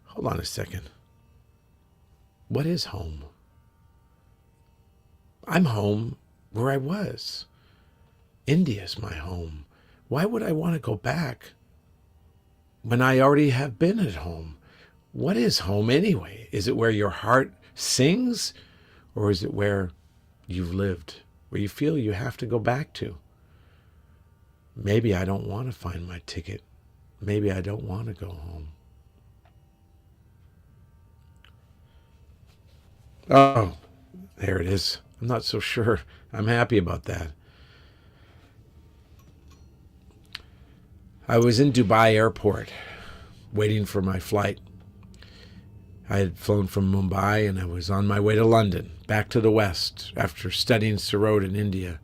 Hold on a second. What is home? I'm home where I was. India's my home. Why would I want to go back when I already have been at home? What is home anyway? Is it where your heart sings, or is it where you've lived, where you feel you have to go back to? Maybe I don't want to find my ticket. Maybe I don't want to go home. Oh, there it is. I'm not so sure. I'm happy about that. I was in Dubai airport waiting for my flight. I had flown from Mumbai and I was on my way to London, back to the West, after studying Sarod in India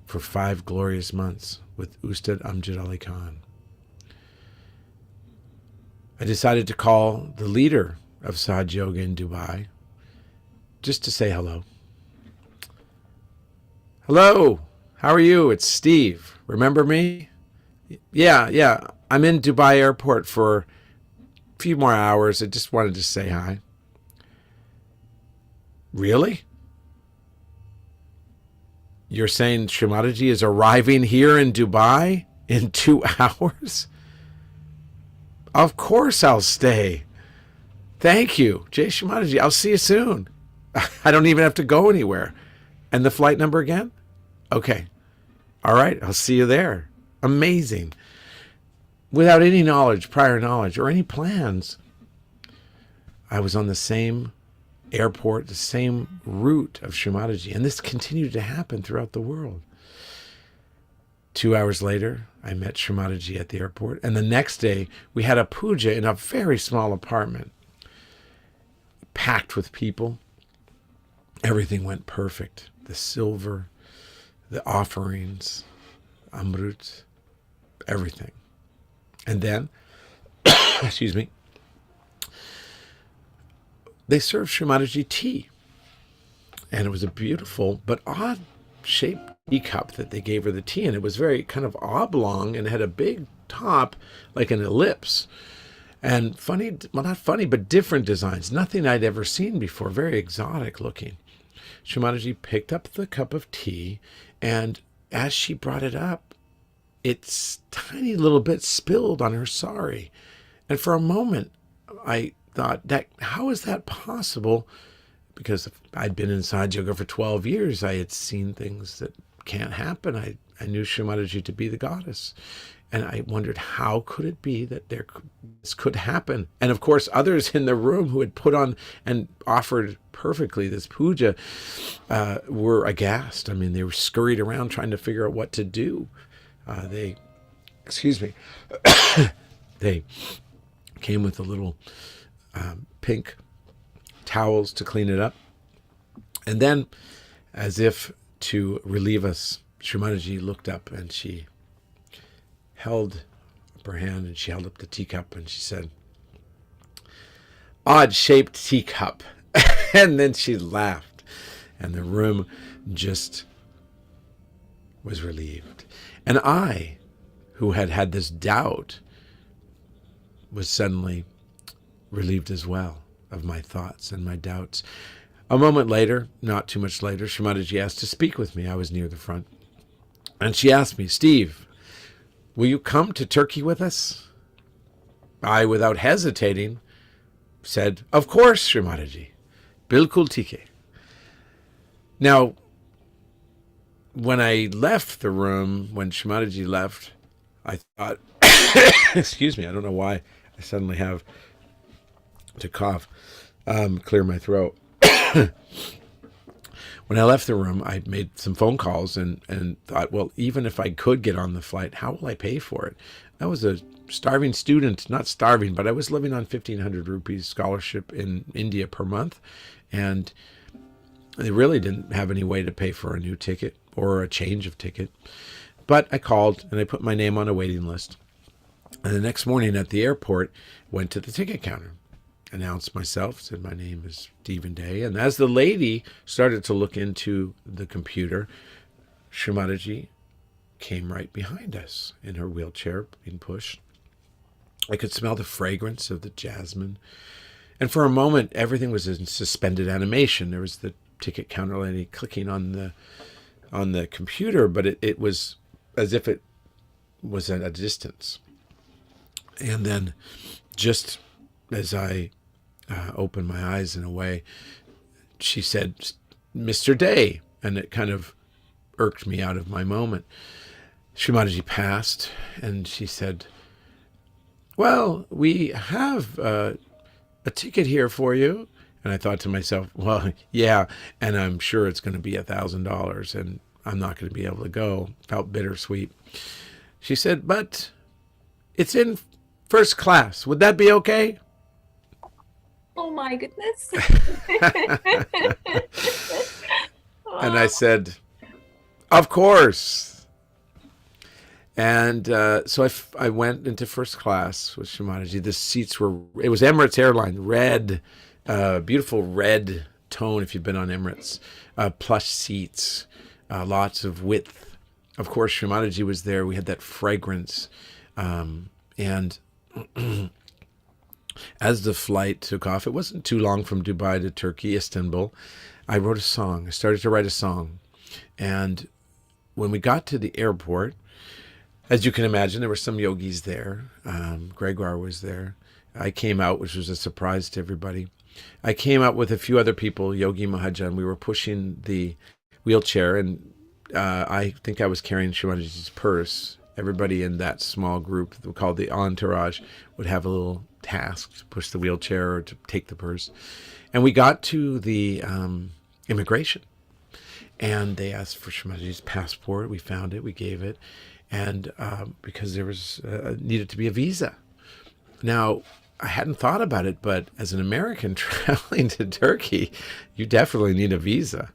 for 5 glorious months with Ustad Amjad Ali Khan. I decided to call the leader of Sahaja Yoga in Dubai just to say hello. Hello, how are you? It's Steve. Remember me? Yeah. I'm in Dubai airport for few more hours. I just wanted to say hi. Really? You're saying Shimadaji is arriving here in Dubai in 2 hours? Of course I'll stay. Thank you, Jay Shimadaji. I'll see you soon. I don't even have to go anywhere. And the flight number again? Okay. All right, I'll see you there. Amazing. Without any prior knowledge, or any plans, I was on the same airport, the same route of Shimadaji, and this continued to happen throughout the world. 2 hours later, I met Shimadaji at the airport, and the next day, we had a puja in a very small apartment, packed with people. Everything went perfect. The silver, the offerings, amrut, everything. And then, excuse me, they served Shimadaji tea. And it was a beautiful but odd-shaped teacup that they gave her the tea in. It was very kind of oblong and had a big top, like an ellipse. And funny, well, not funny, but different designs. Nothing I'd ever seen before. Very exotic looking. Shimadaji picked up the cup of tea, and as she brought it up, it's tiny little bit spilled on her sari. And for a moment, I thought, how is that possible? Because I'd been in Sahaja Yoga for 12 years. I had seen things that can't happen. I knew Shimadaji to be the goddess. And I wondered, how could it be that this could happen? And of course, others in the room who had put on and offered perfectly this puja were aghast. I mean, they were scurried around trying to figure out what to do. excuse me, they came with a little pink towels to clean it up. And then, as if to relieve us, Srimataji looked up and she held up her hand and she held up the teacup and she said, "Odd-shaped teacup." And then she laughed and the room just was relieved. And I, who had had this doubt, was suddenly relieved as well of my thoughts and my doubts. A moment later, not too much later, Srimataji asked to speak with me. I was near the front. And she asked me, "Steve, will you come to Turkey with us?" I, without hesitating, said, "Of course, Srimataji. Bilkul tike." Now, when I left the room, when Srimataji left, I thought, excuse me, I don't know why I suddenly have to cough, clear my throat. When I left the room, I made some phone calls and thought, well, even if I could get on the flight, how will I pay for it? I was a starving student, not starving, but I was living on 1,500 rupees scholarship in India per month. And they really didn't have any way to pay for a new ticket or a change of ticket. But I called and I put my name on a waiting list. And the next morning at the airport, went to the ticket counter, announced myself, said my name is Stephen Day. And as the lady started to look into the computer, Srimataji came right behind us in her wheelchair being pushed. I could smell the fragrance of the jasmine. And for a moment, everything was in suspended animation. There was the ticket counter lady clicking on the computer, but it was as if it was at a distance. And then just as I opened my eyes in a way, she said, "Mr. Day," and it kind of irked me out of my moment. Srimataji passed, and she said, "Well, we have a ticket here for you." And I thought to myself, well, yeah, and I'm sure it's going to be $1,000, and I'm not going to be able to go. Felt bittersweet. She said, "But it's in first class. Would that be okay?" Oh my goodness. And I said, "Of course." And so I went into first class with Srimataji. The seats it was Emirates Airline, red, beautiful red tone if you've been on Emirates, plush seats, lots of width. Of course, Srimataji was there. We had that fragrance. And as the flight took off, it wasn't too long from Dubai to Turkey, Istanbul, I wrote a song. I started to write a song. And when we got to the airport, as you can imagine, there were some yogis there. Gregoire was there. I came out, which was a surprise to everybody. I came out with a few other people, Yogi Mahajan. We were pushing the wheelchair, and I think I was carrying Srimataji's purse. Everybody in that small group, called the entourage, would have a little task to push the wheelchair or to take the purse. And we got to the immigration, and they asked for Srimataji's passport. We found it. We gave it. And because there was needed to be a visa. Now, I hadn't thought about it, but as an American traveling to Turkey, you definitely need a visa.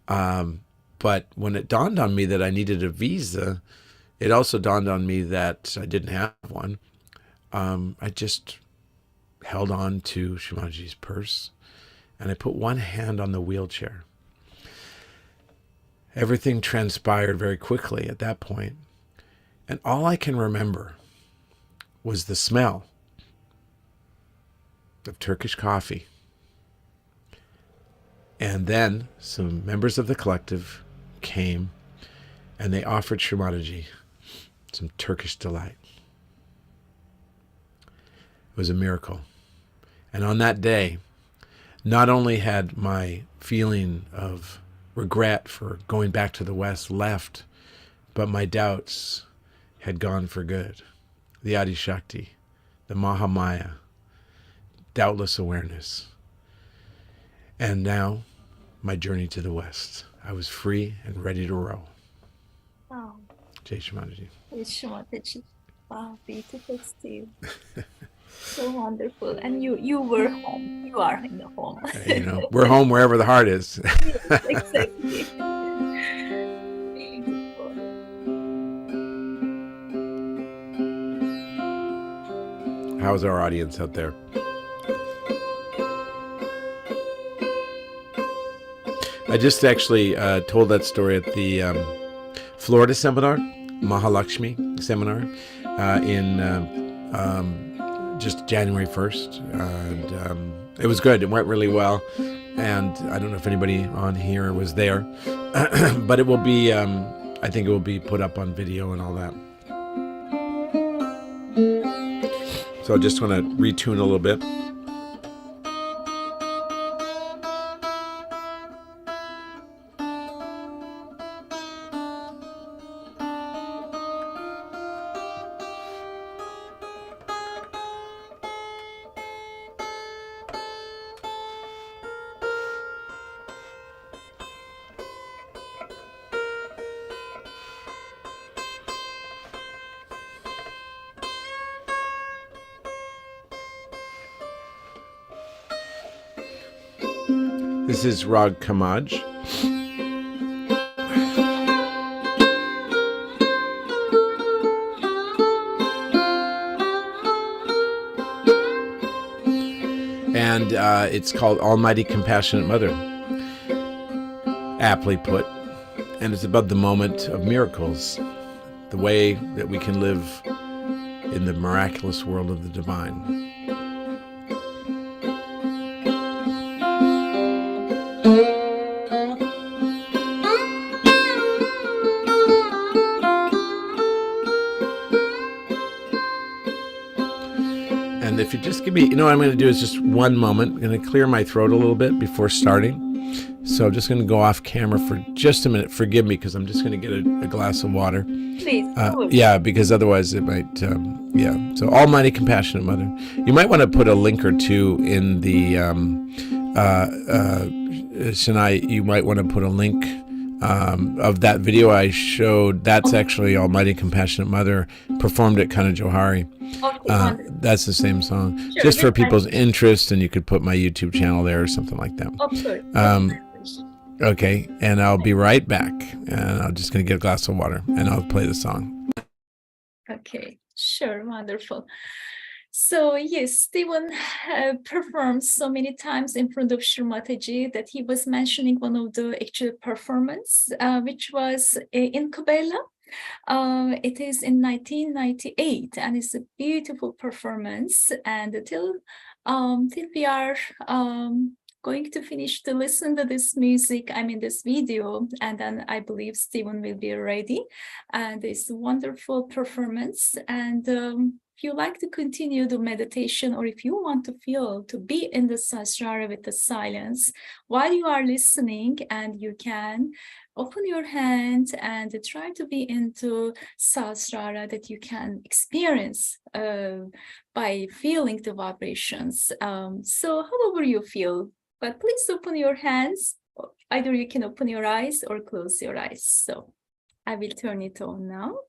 But when it dawned on me that I needed a visa, it also dawned on me that I didn't have one. I just held on to Srimataji's purse, and I put one hand on the wheelchair. Everything transpired very quickly at that point. And all I can remember was the smell of Turkish coffee. And then some members of the collective came and they offered Srimataji some Turkish delight. It was a miracle. And on that day, not only had my feeling of regret for going back to the West left, but my doubts had gone for good. The Adi Shakti, the Mahamaya, doubtless awareness. And now, my journey to the West. I was free and ready to row. Wow. Jai Srimataji. Shrimataji. Wow, beautiful, Steve. So wonderful. And you were home. You are in the home. You know, we're home wherever the heart is. Yes, exactly. Beautiful. How's our audience out there? I just actually told that story at the Florida seminar, Mahalakshmi seminar, in just January 1st. And it was good. It went really well. And I don't know if anybody on here was there, but it will be, I think it will be put up on video and all that. So I just want to retune a little bit. This is Rag Kamaj. And it's called Almighty Compassionate Mother, aptly put. And it's about the moment of miracles, the way that we can live in the miraculous world of the divine. And if you just give me, you know what I'm going to do is just one moment. I'm going to clear my throat a little bit before starting. So I'm just going to go off camera for just a minute. Forgive me, because I'm just going to get a glass of water. Please. Yeah, because otherwise it might, yeah. So Almighty Compassionate Mother. You might want to put a link or two in the, Shania, you might want to put a link of that video I showed. That's actually Almighty Compassionate Mother performed at Kana Johari. Okay, That's the same song. Sure, Just for that's fine. people's interest, and you could put my YouTube channel there or something like that. of course. Okay, and I'll be right back. And I'm just going to get a glass of water, and I'll play the song. Okay, sure, wonderful. So yes, Stephen performed so many times in front of Shri Mataji that he was mentioning one of the actual performance, which was in Kabbalah. It is in 1998, and it's a beautiful performance. And till we are going to finish to listen to this music, I mean this video, and then I believe Stephen will be ready. And it's a wonderful performance. And if you like to continue the meditation, or if you want to feel to be in the Sahasrara with the silence while you are listening, and you can open your hand and try to be into Sahasrara that you can experience by feeling the vibrations. So however you feel, but please open your hands. Either you can open your eyes or close your eyes. So I will turn it on now.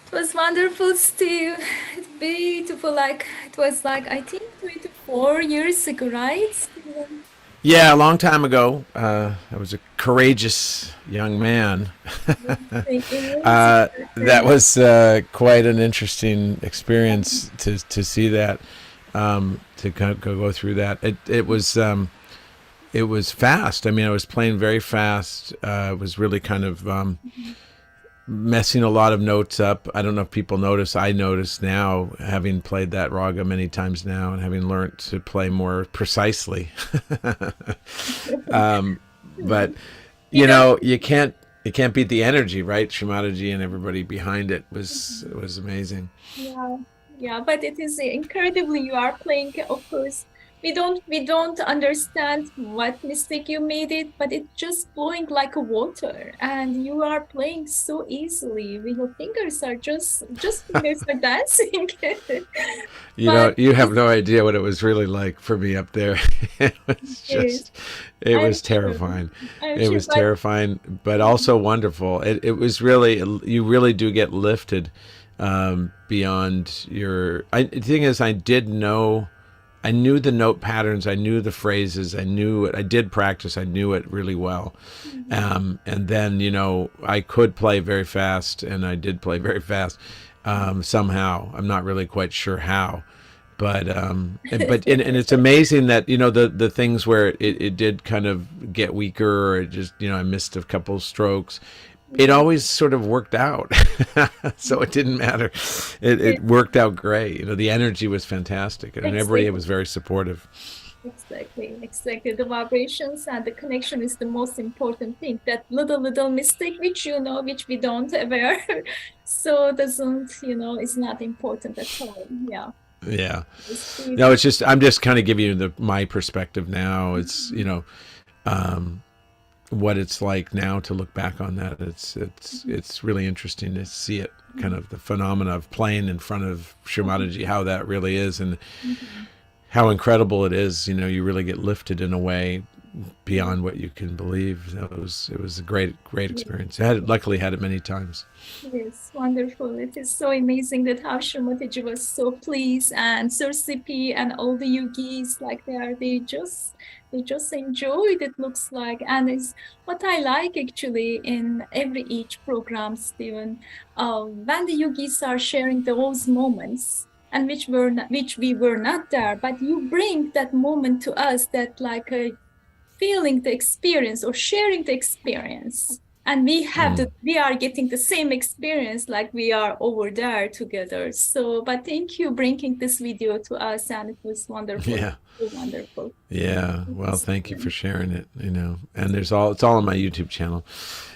It was wonderful, Steve. It's beautiful. Like it was like I think 3 to 4 years ago, right? Steven? Yeah, a long time ago. I was a courageous young man. Amazing. That was quite an interesting experience to see that, to kind of go through that. It was fast. I mean, I was playing very fast. It was really kind of messing a lot of notes up. I don't know if people notice. I notice now, having played that raga many times now and having learned to play more precisely. But You you know, know, you can't beat the energy, right? Shimadaji and everybody behind it was amazing. yeah, yeah, but it is incredibly you are playing, of course. We don't understand what mistake you made it, but it's just flowing like a water, and you are playing so easily. Your fingers are just fingers are dancing. You But know, you have no idea what it was really like for me up there. It was yes, just, it I'm was sure. terrifying. I'm It sure, was but terrifying, but also wonderful. It was really, you really do get lifted beyond your. The thing is, I knew the note patterns, I knew the phrases, I knew it. I did practice, I knew it really well. Mhm. And then, you know, I could play very fast, and I did play very fast somehow. I'm not really quite sure how. But it's amazing that, you know, the things where it did kind of get weaker, or it just, you know, I missed a couple strokes, it Mhm. always sort of worked out. So it didn't matter. Yes, It worked out great. You know, the energy was fantastic, and everybody exactly. was very supportive. Exactly. The vibrations and the connection is the most important thing. That little mistake, which which we don't aware, so doesn't, is not important at all. Yeah, Yeah. it's No, beautiful. it's just, I'm just kind of giving you my perspective now. It's, you Mhm, know, um, what it's like now to look back on that. mhm, It's really interesting to see it, kind mhm, of the phenomena of playing in front of mhm, Shimadaji, how that really is, and mhm. how incredible it is. You know, you really get lifted in a way Yes, beyond what you can believe. It was a great yes, experience. I had luckily had it many times. yes, wonderful. It is so amazing that how Shrimataji was so pleased, and Sir Sippy and all the yogis, like they just enjoyed it, looks like. And it's what I like actually in every each program, Stephen, when the yogis are sharing those moments, and which we were not there, but you bring that moment to us, that like a feeling the experience or sharing the experience, and we are getting the same experience, like we are over there together. So but thank you bringing this video to us, and it was wonderful. Yeah. So wonderful. Yeah, Thank you, well, thank you for Stephen. sharing it. You know, and it's all on my YouTube channel.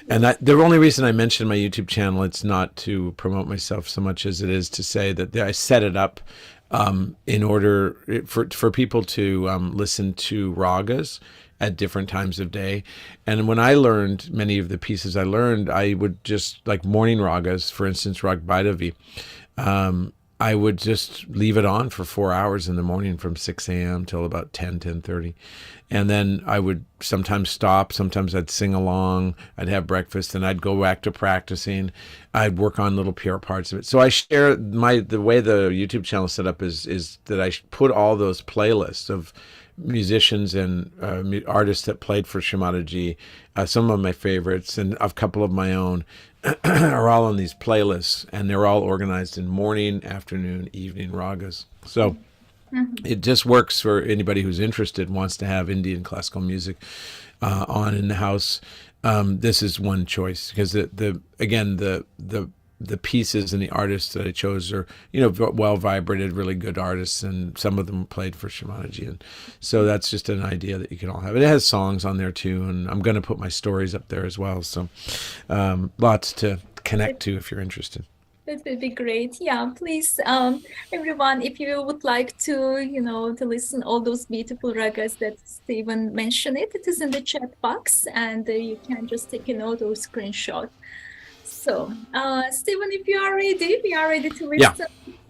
And Yes. the only reason I mention my YouTube channel, it's not to promote myself so much as it is to say that I set it up in order for people to listen to ragas at different times of day. And when I learned many of the pieces I learned, I would just, like morning ragas, for instance, Rag Bhairavi, I would just leave it on for 4 hours in the morning from 6 a.m. till about 10:30. And then I would sometimes stop. Sometimes I'd sing along. I'd have breakfast, and I'd go back to practicing. I'd work on little pure parts of it. So I share the way the YouTube channel is set up is that I put all those playlists of musicians and artists that played for Shimadaji, some of my favorites and a couple of my own, are all on these playlists, and they're all organized in morning, afternoon, evening ragas. So Mhm. it just works for anybody who's interested, wants to have Indian classical music on in the house. This is one choice, because the again the pieces and the artists that I chose are, you know, well vibrated, really good artists, and some of them played for Shimanaji, and so that's just an idea that you can all have. It has songs on there too, and I'm going to put my stories up there as well. So lots to connect to if you're interested. That would be great. Yeah, please, everyone, if you would like to, to listen all those beautiful ragas that Stephen mentioned, it is in the chat box, and you can just take a note or screenshot. So, Stephen, if you are ready, we are ready to Yeah. listen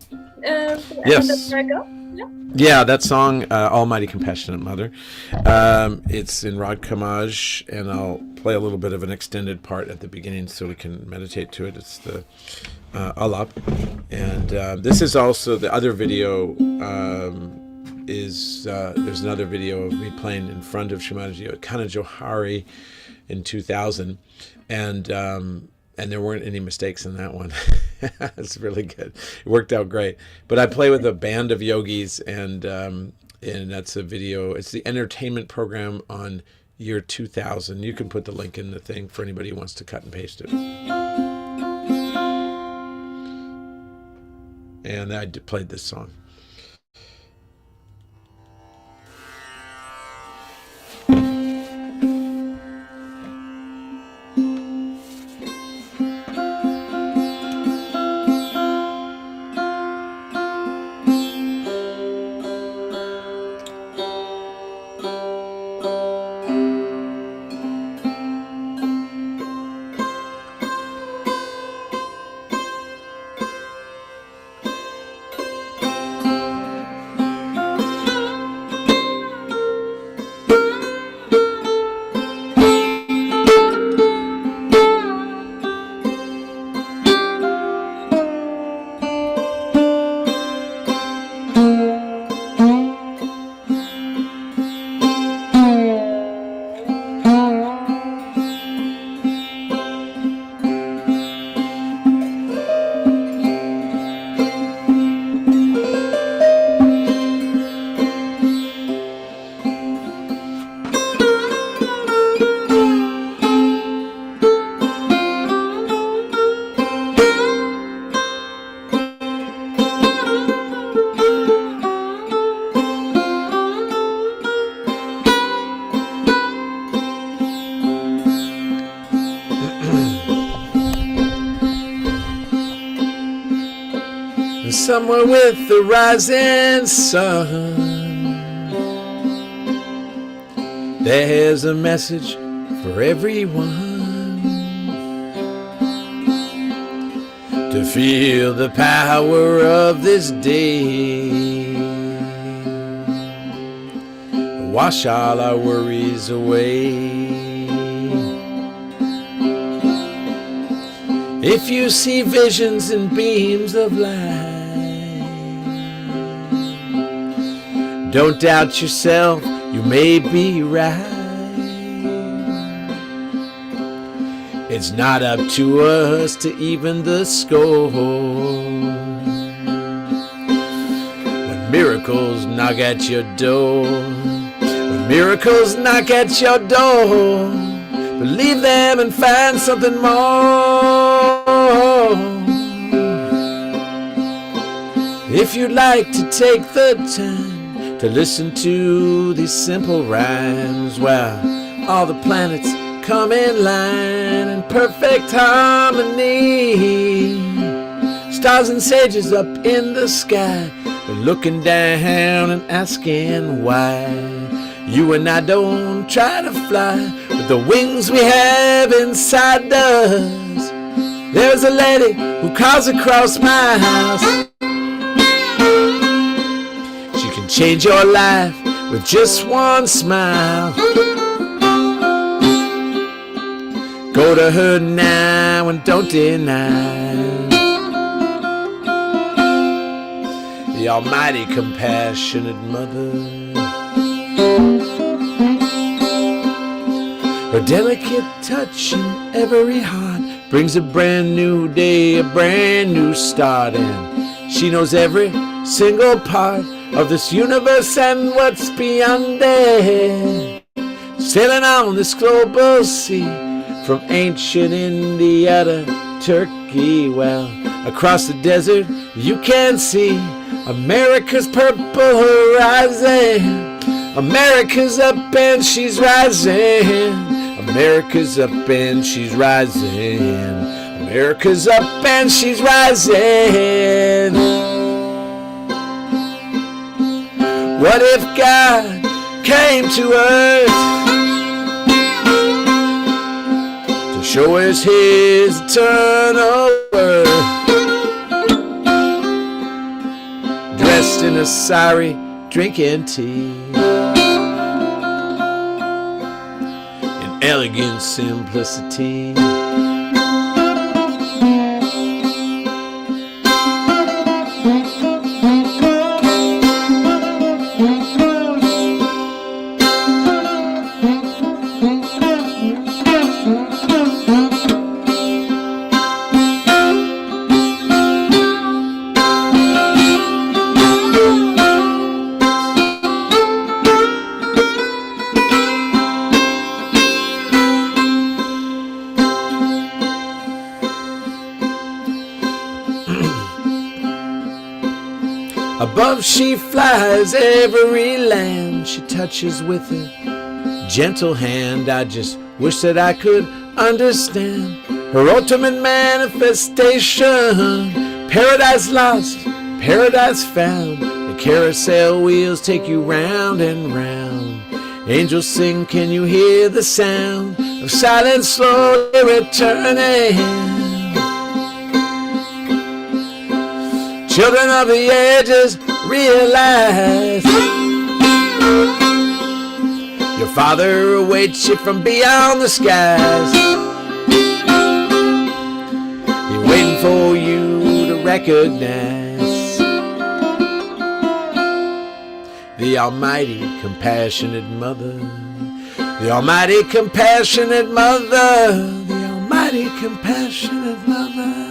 to the Yes. America. Yeah, that song, Almighty Compassionate Mother. It's in Rod Kamaj, and I'll play a little bit of an extended part at the beginning so we can meditate to it. It's the Alap. And this is also the other video. There's another video of me playing in front of Shamaji at Kana Johari in 2000. And there weren't any mistakes in that one. It's really good. It worked out great. But I play with a band of yogis, and that's a video. It's the entertainment program on year 2000. You can put the link in the thing for anybody who wants to cut and paste it. And I played this song. Somewhere with the rising sun, there's a message for everyone to feel the power of this day, wash all our worries away. If you see visions and beams of light, don't doubt yourself, you may be right. It's not up to us to even the score. When miracles knock at your door, when miracles knock at your door, believe them and find something more. If you'd like to take the time to listen to these simple rhymes, well, all the planets come in line in perfect harmony. Stars and sages up in the sky, they're looking down and asking why. You and I don't try to fly with the wings we have inside us. There's a lady who calls across my house. Change your life with just one smile. Go to her now and don't deny the almighty compassionate mother. Her delicate touch in every heart brings a brand new day, a brand new start, and she knows every single part of this universe and what's beyond it. Sailing on this global sea, from ancient India to Turkey, well, across the desert you can see America's purple horizon. America's up and she's rising. America's up and she's rising. America's up and she's rising. What if God came to earth to Sure is his eternal word. Dressed in a sari, drinking tea. In elegant simplicity. Above she flies every land she touches with a gentle hand. I just wish that I could understand her ultimate manifestation. Paradise lost, paradise found. The carousel wheels take you round and round. Angels sing, can you hear the sound of silence slowly returning? Children of the ages, realize your Father awaits you from beyond the skies. He's waiting for you to recognize the Almighty Compassionate Mother. The Almighty Compassionate Mother. The Almighty Compassionate Mother.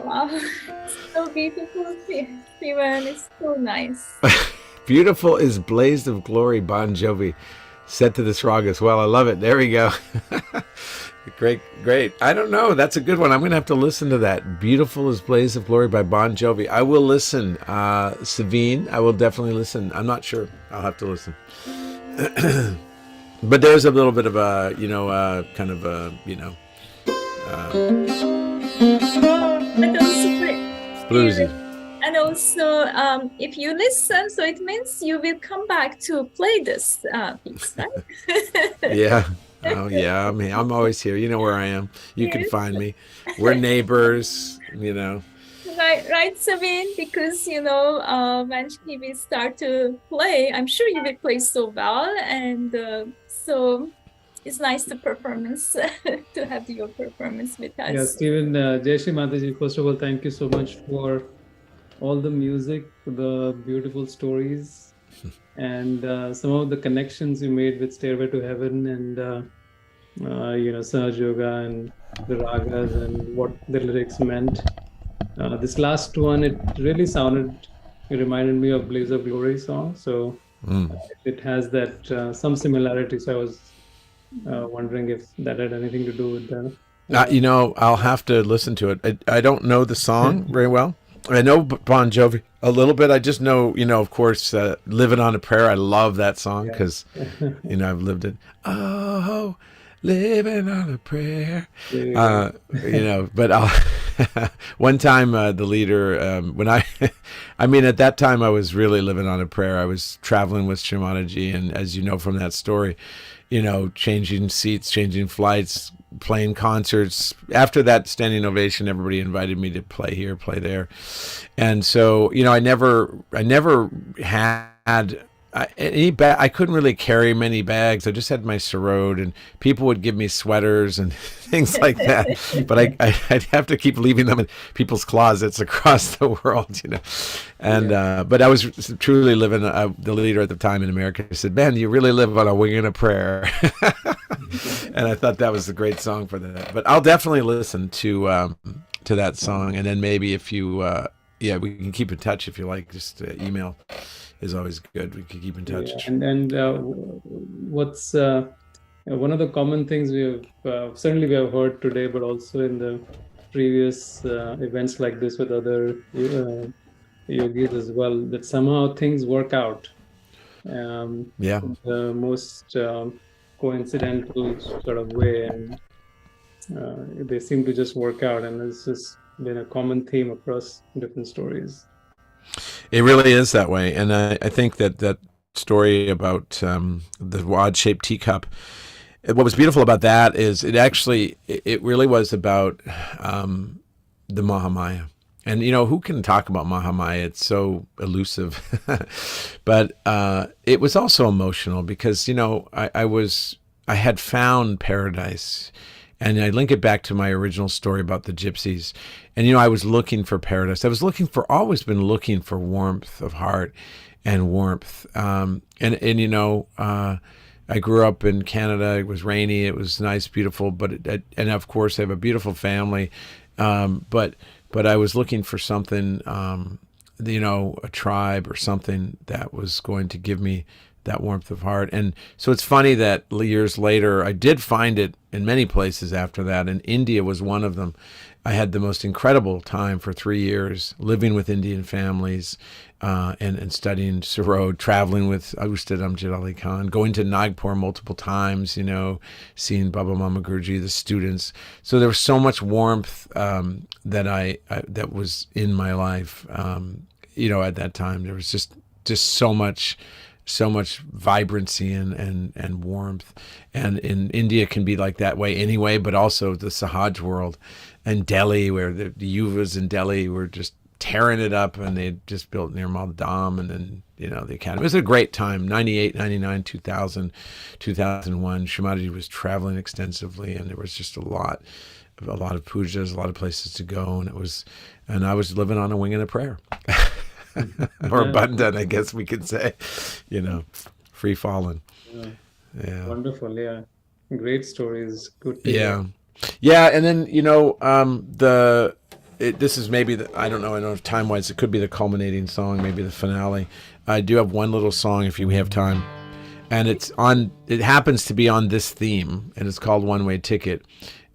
Wow. So beautiful, Stephen. It's so nice. Beautiful is Blazed of Glory, Bon Jovi, set to this raga as well. I love it. There we go. Great, great. I don't know. That's a good one. I'm going to have to listen to that. Beautiful is Blaze of Glory by Bon Jovi. I will listen. Savine, I will definitely listen. I'm not sure. I'll have to listen. But there's a little bit of a, kind of a, But also, bluesy. and also, if you listen, so it means you will come back to play this piece, right? Yeah. Oh, yeah. I mean, I'm always here. You know where I am. You can find me. We're neighbors, Right, Sabine? Because, when he will start to play, I'm sure you will play so well. And so it's nice to have your performance with us. Yeah, Stephen, Jai Shri Mataji, first of all, thank you so much for all the music, the beautiful stories, and some of the connections you made with Stairway to Heaven. And Sahaja Yoga and the ragas and what the lyrics meant. This last one, it reminded me of Blaze of Glory song. So it has that some similarity. So I was wondering if that had anything to do with the. I'll have to listen to it. I don't know the song very well. I know Bon Jovi a little bit. I just know, of course, Living on a Prayer. I love that song because, I've lived it. Oh, living on a prayer. But one time the leader, when at that time I was really living on a prayer. I was traveling with Shrimanaji, and as you know from that story, changing seats, changing flights, playing concerts. After that standing ovation, everybody invited me to play here, play there. And so, I never had any bag. I couldn't really carry many bags. I just had my sarod, and people would give me sweaters and things like that. But I'd have to keep leaving them in people's closets across the world, And but I was truly living. The leader at the time in America said, "Man, you really live on a wing and a prayer." And I thought that was a great song for that. But I'll definitely listen to that song, and then maybe if you, we can keep in touch if you like. Just email is always good. We can keep in touch. And what's one of the common things we have certainly we have heard today, but also in the previous events like this with other yogis as well, that somehow things work out. The most coincidental sort of way, and they seem to just work out, and it's just been a common theme across different stories. It really is that way, and I think that story about the odd-shaped teacup, what was beautiful about that is it really was about the Mahamaya. And, who can talk about Mahamaya? It's so elusive. But it was also emotional because, I had found paradise. And I link it back to my original story about the gypsies. And, I was looking for paradise. Always been looking for warmth of heart and warmth. I grew up in Canada. It was rainy. It was nice, beautiful. And of course, I have a beautiful family. But I was looking for something, a tribe or something that was going to give me that warmth of heart. And so it's funny that years later, I did find it in many places after that, and India was one of them. I had the most incredible time for 3 years living with Indian families and studying Sarod, traveling with Ustad Amjad Ali Khan, going to Nagpur multiple times, seeing Baba Mama Guruji, the students. So there was so much warmth that was in my life. At that time, there was just so much vibrancy and warmth. And in India can be like that way anyway, but also the Sahaja world and Delhi, where the Yuvas in Delhi were just tearing it up, and they just built Nirmal Dham, and then, the academy. It was a great time, 98, 99, 2000, 2001. Shrimaji was traveling extensively, and there was just a lot of pujas, a lot of places to go, and I was living on a wing and a prayer. Or abundant, I guess we could say, free falling. Yeah. Wonderful. Yeah. Great stories. Good. Yeah. And then, this is maybe I don't know if time wise, it could be the culminating song, maybe the finale. I do have one little song if we have time, and it happens to be on this theme, and it's called One Way Ticket.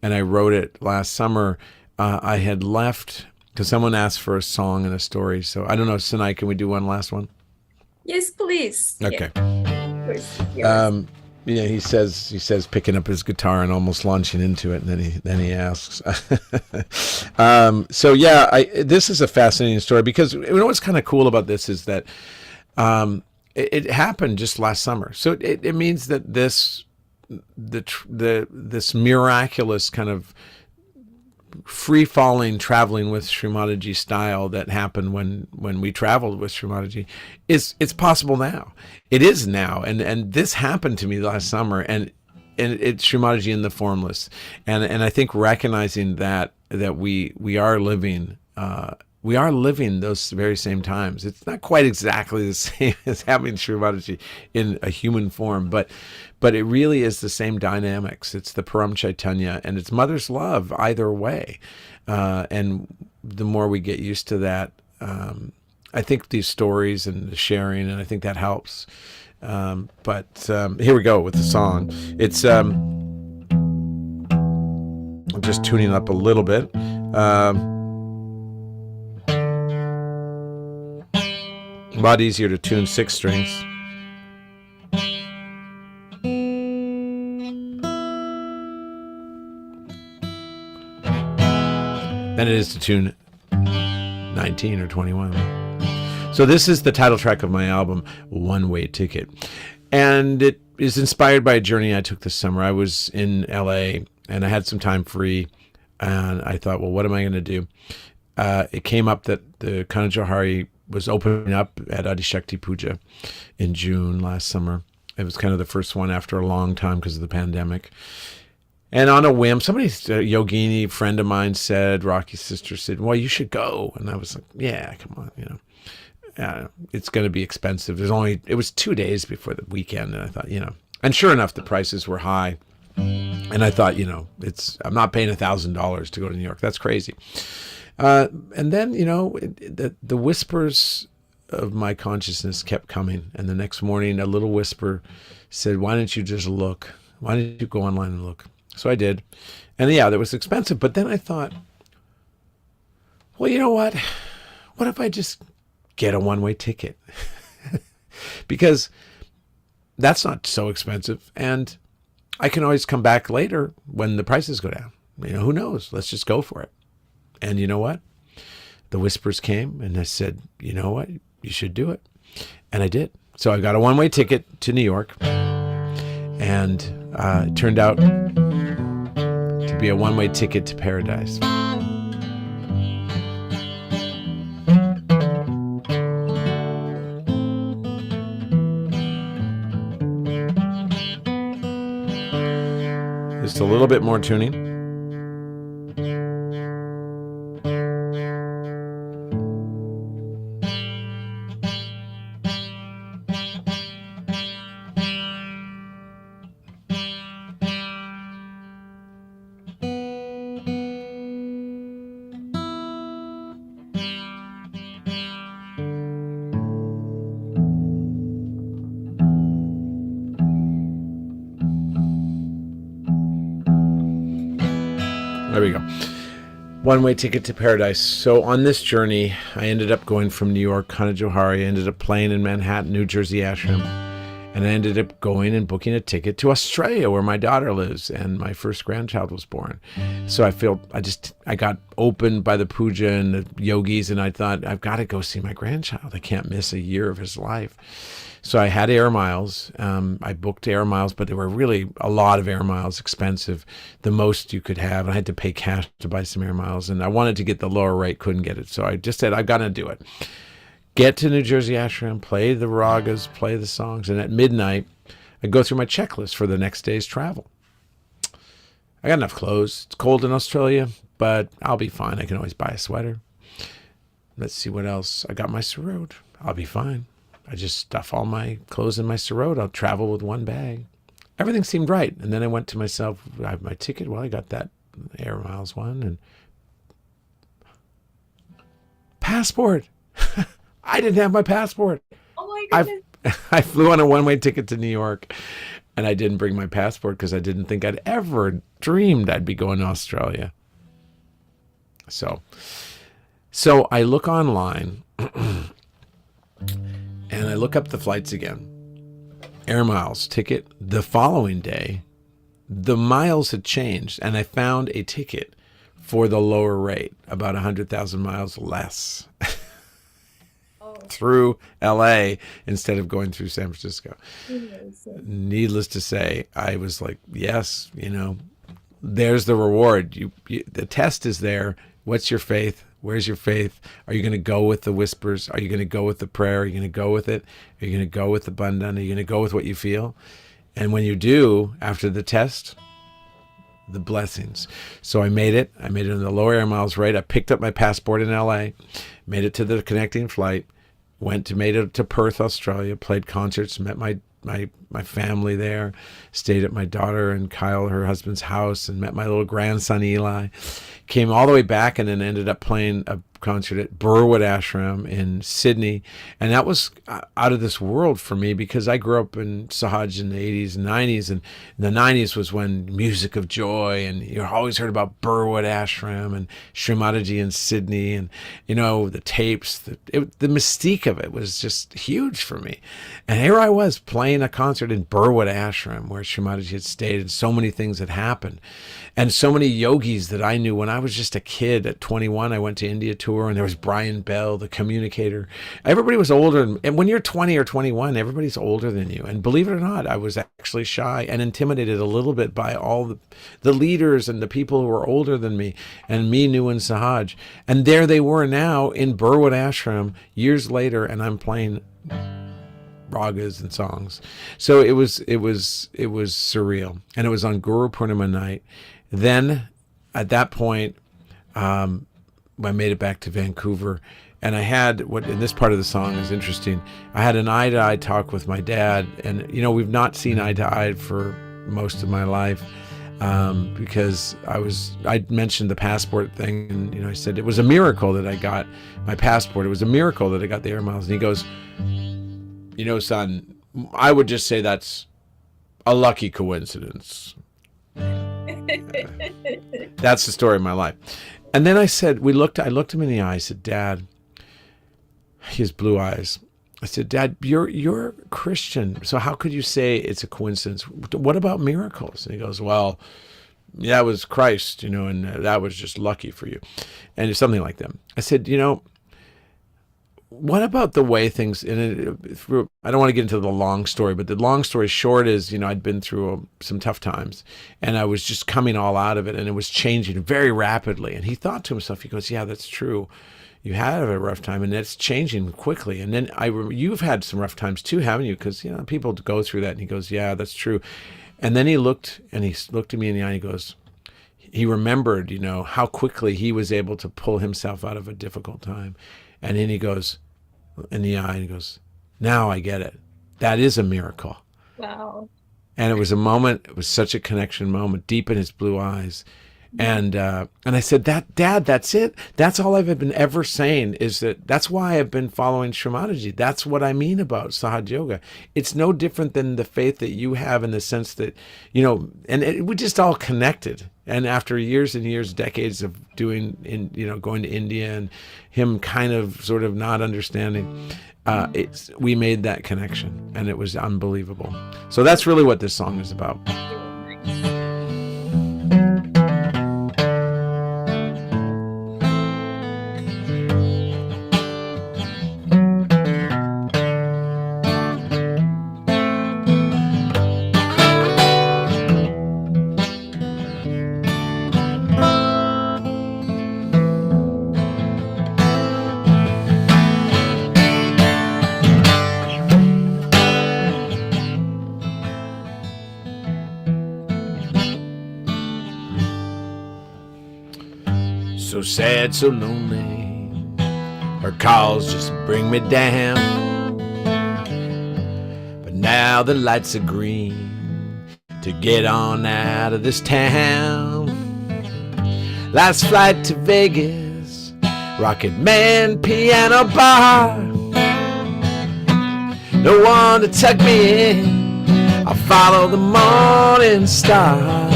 And I wrote it last summer. I had left because someone asked for a song and a story. So I don't know, Sinai, can we do one last one? Yes, please. Okay. Yes. He says picking up his guitar and almost launching into it, and then he asks. This is a fascinating story because what's kind of cool about this is that it happened just last summer. So it means that this miraculous kind of free-falling traveling with Shrimadaji style that happened when we traveled with Shrimadaji it's possible now. It is now, and this happened to me last summer, and it's Shrimadaji in the formless, and I think recognizing that we are living we are living those very same times. It's not quite exactly the same as having Sri Mataji in a human form, but it really is the same dynamics. It's the Param Chaitanya, and it's mother's love either way. And the more we get used to that, I think these stories and the sharing, and I think that helps. But here we go with the song. It's I'm just tuning up a little bit. A lot easier to tune 6 strings. Than it is to tune 19 or 21. So this is the title track of my album, One Way Ticket. And it is inspired by a journey I took this summer. I was in LA and I had some time free, and I thought, well, what am I going to do? It came up that the Kanajahari was opening up at Adishakti Puja in June last summer. It was kind of the first one after a long time because of the pandemic. And on a whim, somebody, a yogini friend of mine said, Rocky's sister said, well, you should go. And I was like, yeah, come on, it's going to be expensive. It was 2 days before the weekend. And I thought, and sure enough, the prices were high. And I thought, I'm not paying $1,000 to go to New York. That's crazy. And then, the whispers of my consciousness kept coming. And the next morning, a little whisper said, why don't you just look? Why don't you go online and look? So I did. And yeah, that was expensive. But then I thought, well, you know what? What if I just get a one-way ticket? Because that's not so expensive. And I can always come back later when the prices go down. Who knows? Let's just go for it. And you know what? The whispers came and I said, you know what? You should do it. And I did. So I got a one-way ticket to New York. And it turned out to be a one-way ticket to paradise. Just a little bit more tuning. There we go. One-way ticket to paradise. So on this journey, I ended up going from New York, Kanajohari. I ended up playing in Manhattan, New Jersey ashram. And I ended up going and booking a ticket to Australia, where my daughter lives, and my first grandchild was born. So I got opened by the puja and the yogis, and I thought, I've got to go see my grandchild. I can't miss a year of his life. So I had air miles. I booked air miles, but there were really a lot of air miles, expensive, the most you could have. I had to pay cash to buy some air miles, and I wanted to get the lower rate, couldn't get it. So I just said, I've got to do it. Get to New Jersey ashram, play the ragas, play the songs, and at midnight, I go through my checklist for the next day's travel. I got enough clothes. It's cold in Australia, but I'll be fine. I can always buy a sweater. Let's see what else. I got my sarod. I'll be fine. I just stuff all my clothes in my sarod. I'll travel with one bag. Everything seemed right. And then I went to myself, I have my ticket. Well, I got that Air Miles one. And passport. I didn't have my passport. Oh my goodness. I flew on a one-way ticket to New York, and I didn't bring my passport because I didn't think I'd ever dreamed I'd be going to Australia. So I look online, and I look up the flights again. Air Miles ticket the following day. The miles had changed, and I found a ticket for the lower rate, about 100,000 miles less. Through LA instead of going through San Francisco. Needless to say, I was like, yes, there's the reward. The test is there. What's your faith? Where's your faith? Are you going to go with the whispers? Are you going to go with the prayer? Are you going to go with it? Are you going to go with the bandhan? Are you going to go with what you feel? And when you do, after the test, the blessings. So I made it. I made it in the lower air miles right. I picked up my passport in LA, made it to the connecting flight, made it to Perth, Australia, played concerts, met my family there, stayed at my daughter and Kyle, her husband's house, and met my little grandson Eli. Came all the way back and then ended up playing a concert at Burwood Ashram in Sydney. And that was out of this world for me because I grew up in Sahaja in the 80s and 90s. And the 90s was when music of joy, and you always heard about Burwood Ashram and Srimataji in Sydney, and, you know, the tapes, the mystique of it was just huge for me. And here I was playing a concert in Burwood Ashram where Srimataji had stayed, and so many things had happened. And so many yogis that I knew when I was just a kid at 21. I went to India tour, and there was Brian Bell, the communicator. Everybody was older. And when you're 20 or 21, everybody's older than you. And believe it or not, I was actually shy and intimidated a little bit by all the leaders and the people who were older than me, and me new in Sahaj. And there they were now in Burwood Ashram years later, and I'm playing ragas and songs. So it was surreal. And it was on Guru Purnima night. Then at that point, I made it back to Vancouver, and I had in this part of the song is interesting. I had an eye-to-eye talk with my dad, and, you know, we've not seen eye-to-eye for most of my life, because I mentioned the passport thing, and, you know, I said it was a miracle that I got my passport. It was a miracle that I got the air miles. And he goes, you know, son, I would just say that's a lucky coincidence. That's the story of my life. And then I looked him in the eye. I said, Dad, he has blue eyes. I said, Dad, you're Christian, so how could you say it's a coincidence? What about miracles? And he goes, well, that was Christ, you know, and that was just lucky for you. And it's something like that. I said, you know, what about the way things, and I don't want to get into the long story, but the long story short is, you know, I'd been through some tough times, and I was just coming all out of it, and it was changing very rapidly. And he thought to himself, he goes, yeah, that's true. You had a rough time, and it's changing quickly. And then you've had some rough times too, haven't you? Because, you know, people go through that. And he goes, yeah, that's true. And then he looked at me in the eye, and he goes, he remembered, you know, how quickly he was able to pull himself out of a difficult time. And then he goes in the eye, and he goes, now I get it. That is a miracle. Wow. And it was a moment, it was such a connection moment, deep in his blue eyes. And I said, Dad, that's it. That's all I've been ever saying, is that's why I've been following Srimataji. That's what I mean about Sahaja Yoga. It's no different than the faith that you have, in the sense that, you know, and we just all connected. And after years and years, decades of going to India, and him kind of sort of not understanding, we made that connection, and it was unbelievable. So that's really what this song is about. So sad, so lonely, her calls just bring me down. But now the lights are green to get on out of this town. Last flight to Vegas, Rocket Man piano bar. No one to tuck me in, I'll follow the morning star.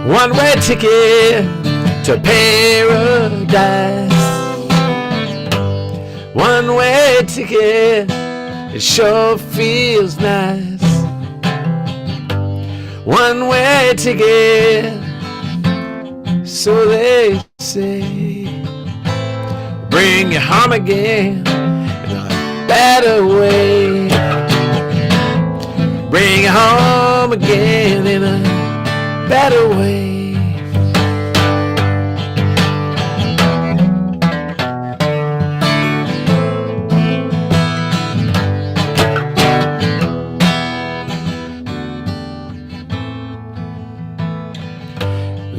One-way ticket to paradise. One-way ticket, it sure feels nice. One-way ticket, so they say. Bring you home again in a better way. Bring you home again in a better way.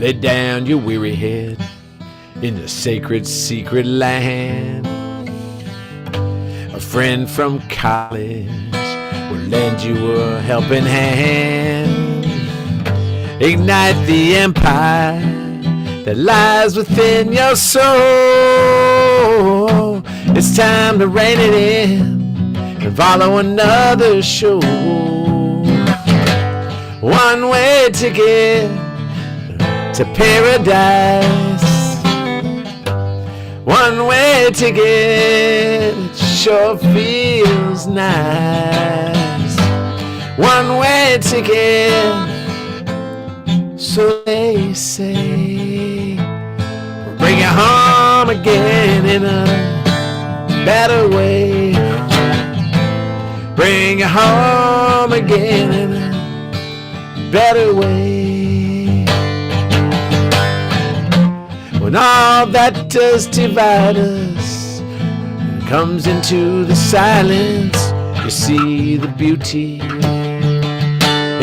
lay down your weary head in the sacred, secret land. A friend from college will lend you a helping hand. Ignite the empire that lies within your soul. It's time to rein it in and follow another show. One-way ticket to paradise. One-way ticket sure feels nice. One-way ticket, so they say. Bring it home again in a better way. Bring it home again in a better way. When all that does divide us comes into the silence, you see the beauty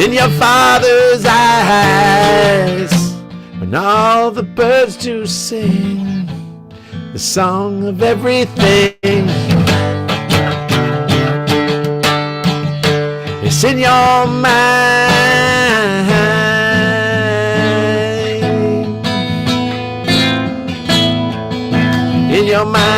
in your Father's eyes. When all the birds do sing the song of everything, it's in your mind. In your mind.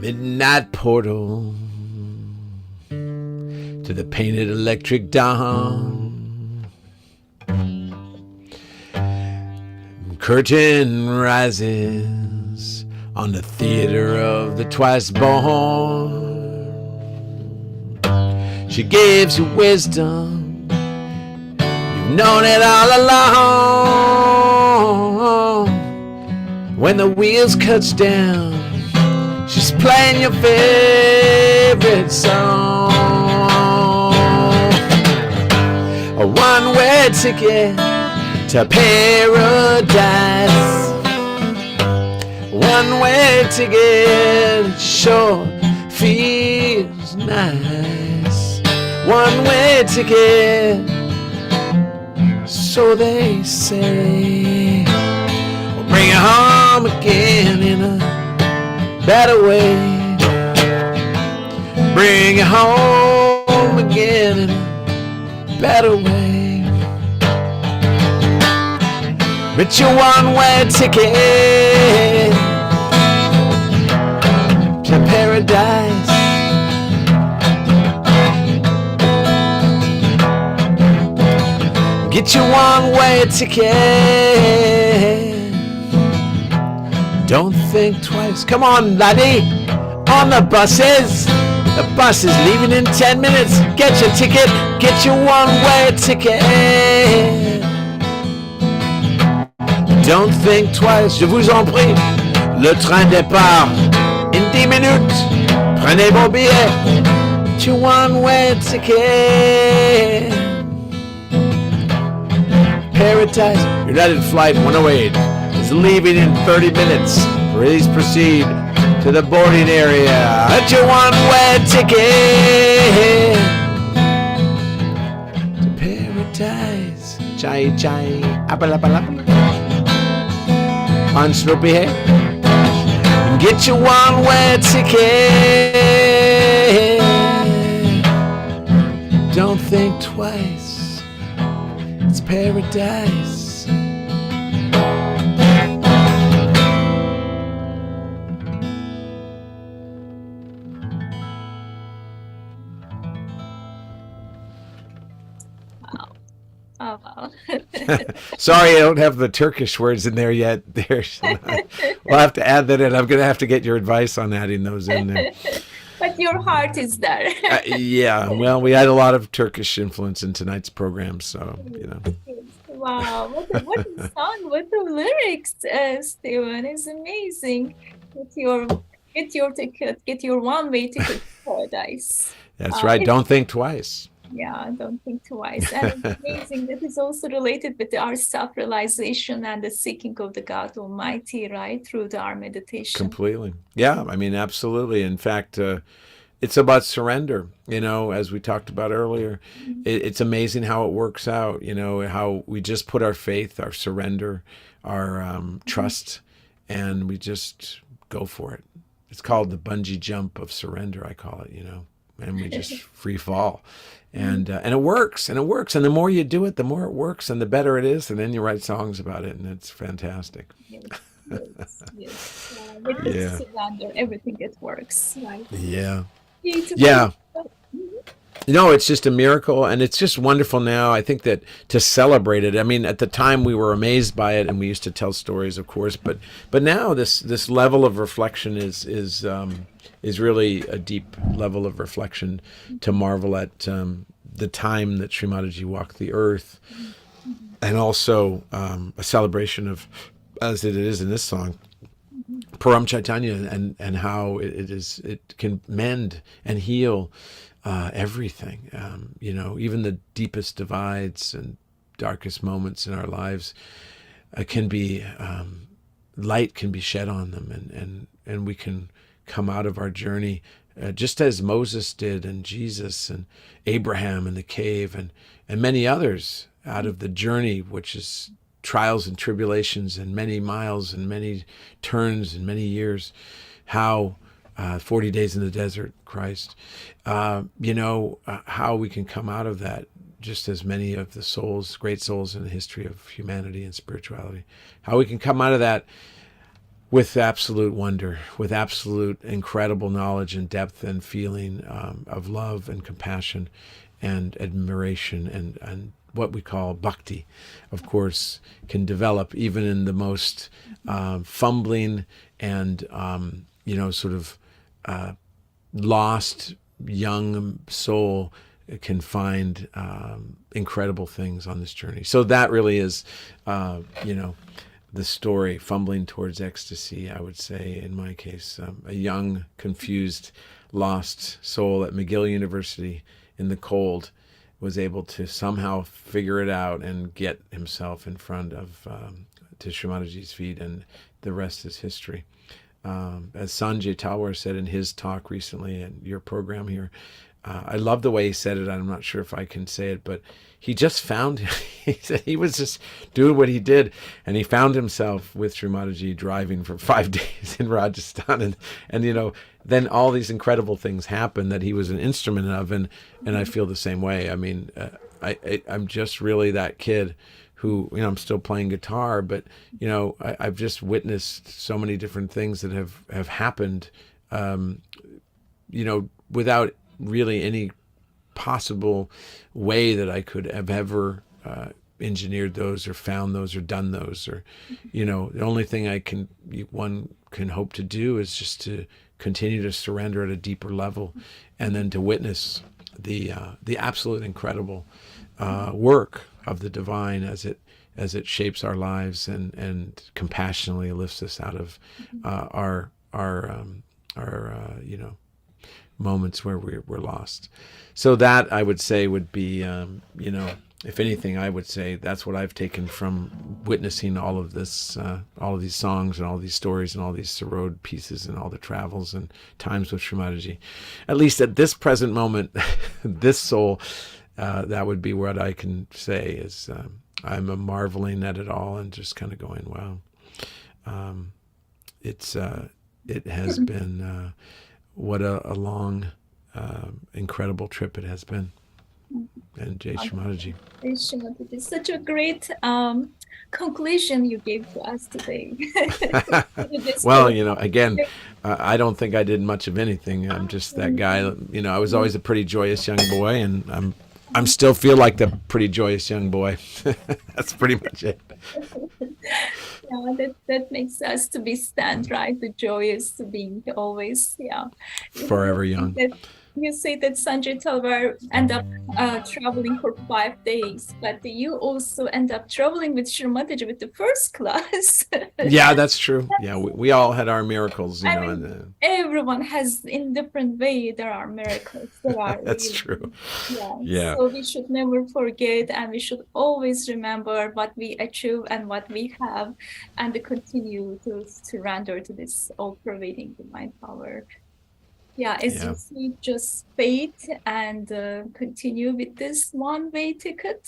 Midnight portal to the painted electric dawn. Curtain rises on the theater of the twice born. She gives you wisdom, you've known it all along. When the wheels cuts down, she's playing your favorite song. A one-way ticket to paradise. One-way ticket sure feels nice. One-way ticket, so they say. We'll bring it home again in a better way. Bring it home again in a better way. But your one-way ticket to paradise. Get your one-way ticket. Don't think twice. Come on, laddie. On the buses. The bus is leaving in 10 minutes. Get your ticket. Get your one-way ticket. Don't think twice. Je vous en prie. Le train départ in 10 minutes. Prenez vos billets. Get your one-way ticket. Paradise. United Flight 108. Leaving in 30 minutes. Please proceed to the boarding area. Get your one-way ticket to paradise. Chai chai, apple apple apple. On Snoopy Head. Get your one-way ticket. Don't think twice. It's paradise. Oh, wow. Sorry, I don't have the Turkish words in there yet. We'll have to add that in. I'm going to have to get your advice on adding those in there. But your heart is there. Yeah, well, we had a lot of Turkish influence in tonight's program, so, you know. Wow, what a song, what the lyrics, Stephen, is amazing. Get your one way ticket to paradise. That's right. Don't think twice. Yeah, don't think twice. And it's amazing that is also related with our self-realization and the seeking of the God Almighty, right? Through our meditation. Completely. Yeah, I mean, absolutely. In fact, it's about surrender, as we talked about earlier. It's amazing how it works out, how we just put our faith, our surrender, our trust, and we just go for it. It's called the bungee jump of surrender, I call it, and we just free fall. And it works, and the more you do it, the more it works, and the better it is, and then you write songs about it, and it's fantastic. Yes. With this surrender, everything it works, right? Yeah. Beautiful. Yeah. It's just a miracle, and it's just wonderful now. I think that to celebrate it, I mean, at the time we were amazed by it, and we used to tell stories, of course, but now this level of reflection is really a deep level of reflection to marvel at the time that Sri Mataji walked the earth, and also a celebration of, as it is in this song, Param Chaitanya, and how it can mend and heal everything. Even the deepest divides and darkest moments in our lives can be light can be shed on them, and we can come out of our journey just as Moses did, and Jesus and Abraham in the cave, and many others out of the journey, which is trials and tribulations and many miles and many turns and many years. How 40 days in the desert, Christ, how we can come out of that, just as many of the great souls in the history of humanity and spirituality, how we can come out of that with absolute wonder, with absolute incredible knowledge and depth and feeling of love and compassion and admiration, and what we call bhakti, of course, can develop even in the most fumbling and sort of lost young soul can find incredible things on this journey. So that really is, the story, fumbling towards ecstasy, I would say, in my case, a young, confused, lost soul at McGill University in the cold was able to somehow figure it out and get himself in front of to Sri Mataji's feet, and the rest is history. As Sanjay Talwar said in his talk recently at your program here, I love the way he said it. I'm not sure if I can say it, but he just found, he said he was just doing what he did, and he found himself with Sri Mataji driving for 5 days in Rajasthan, and then all these incredible things happened that he was an instrument of, and I feel the same way. I mean, I'm just really that kid who, I'm still playing guitar, but I've just witnessed so many different things that have happened, without really any possible way that I could have ever engineered those or found those or done those, or the only thing one can hope to do is just to continue to surrender at a deeper level, and then to witness the absolute incredible work of the divine as it shapes our lives and compassionately lifts us out of our moments where we're lost. So that, I would say, would be, if anything, I would say that's what I've taken from witnessing all of this, all of these songs and all these stories and all these Sarod pieces and all the travels and times with Sri Mataji. At least at this present moment, this soul, that would be what I can say is I'm marveling at it all and just kind of going, wow. It has been what a long, incredible trip it has been. And Jai Sri Mataji. It's such a great conclusion you gave to us today. Well, again, I don't think I did much of anything. I'm just that guy. I was always a pretty joyous young boy, and I'm still feel like the pretty joyous young boy. That's pretty much it. Yeah, that makes us to be stand, right? The joyous being always, forever young. you say that Sanjay Talwar end up traveling for 5 days, but you also end up traveling with Shrimataji with the first class. Yeah, that's true. Yeah, we all had our miracles, you I know, mean, and everyone has in different way. There are miracles. There are that's really, true. yeah. Yeah. So we should never forget, and we should always remember what we achieve and what we have, and to continue to surrender to this all-pervading divine power. Yeah, as Yeah. you see, just faith and continue with this one-way ticket.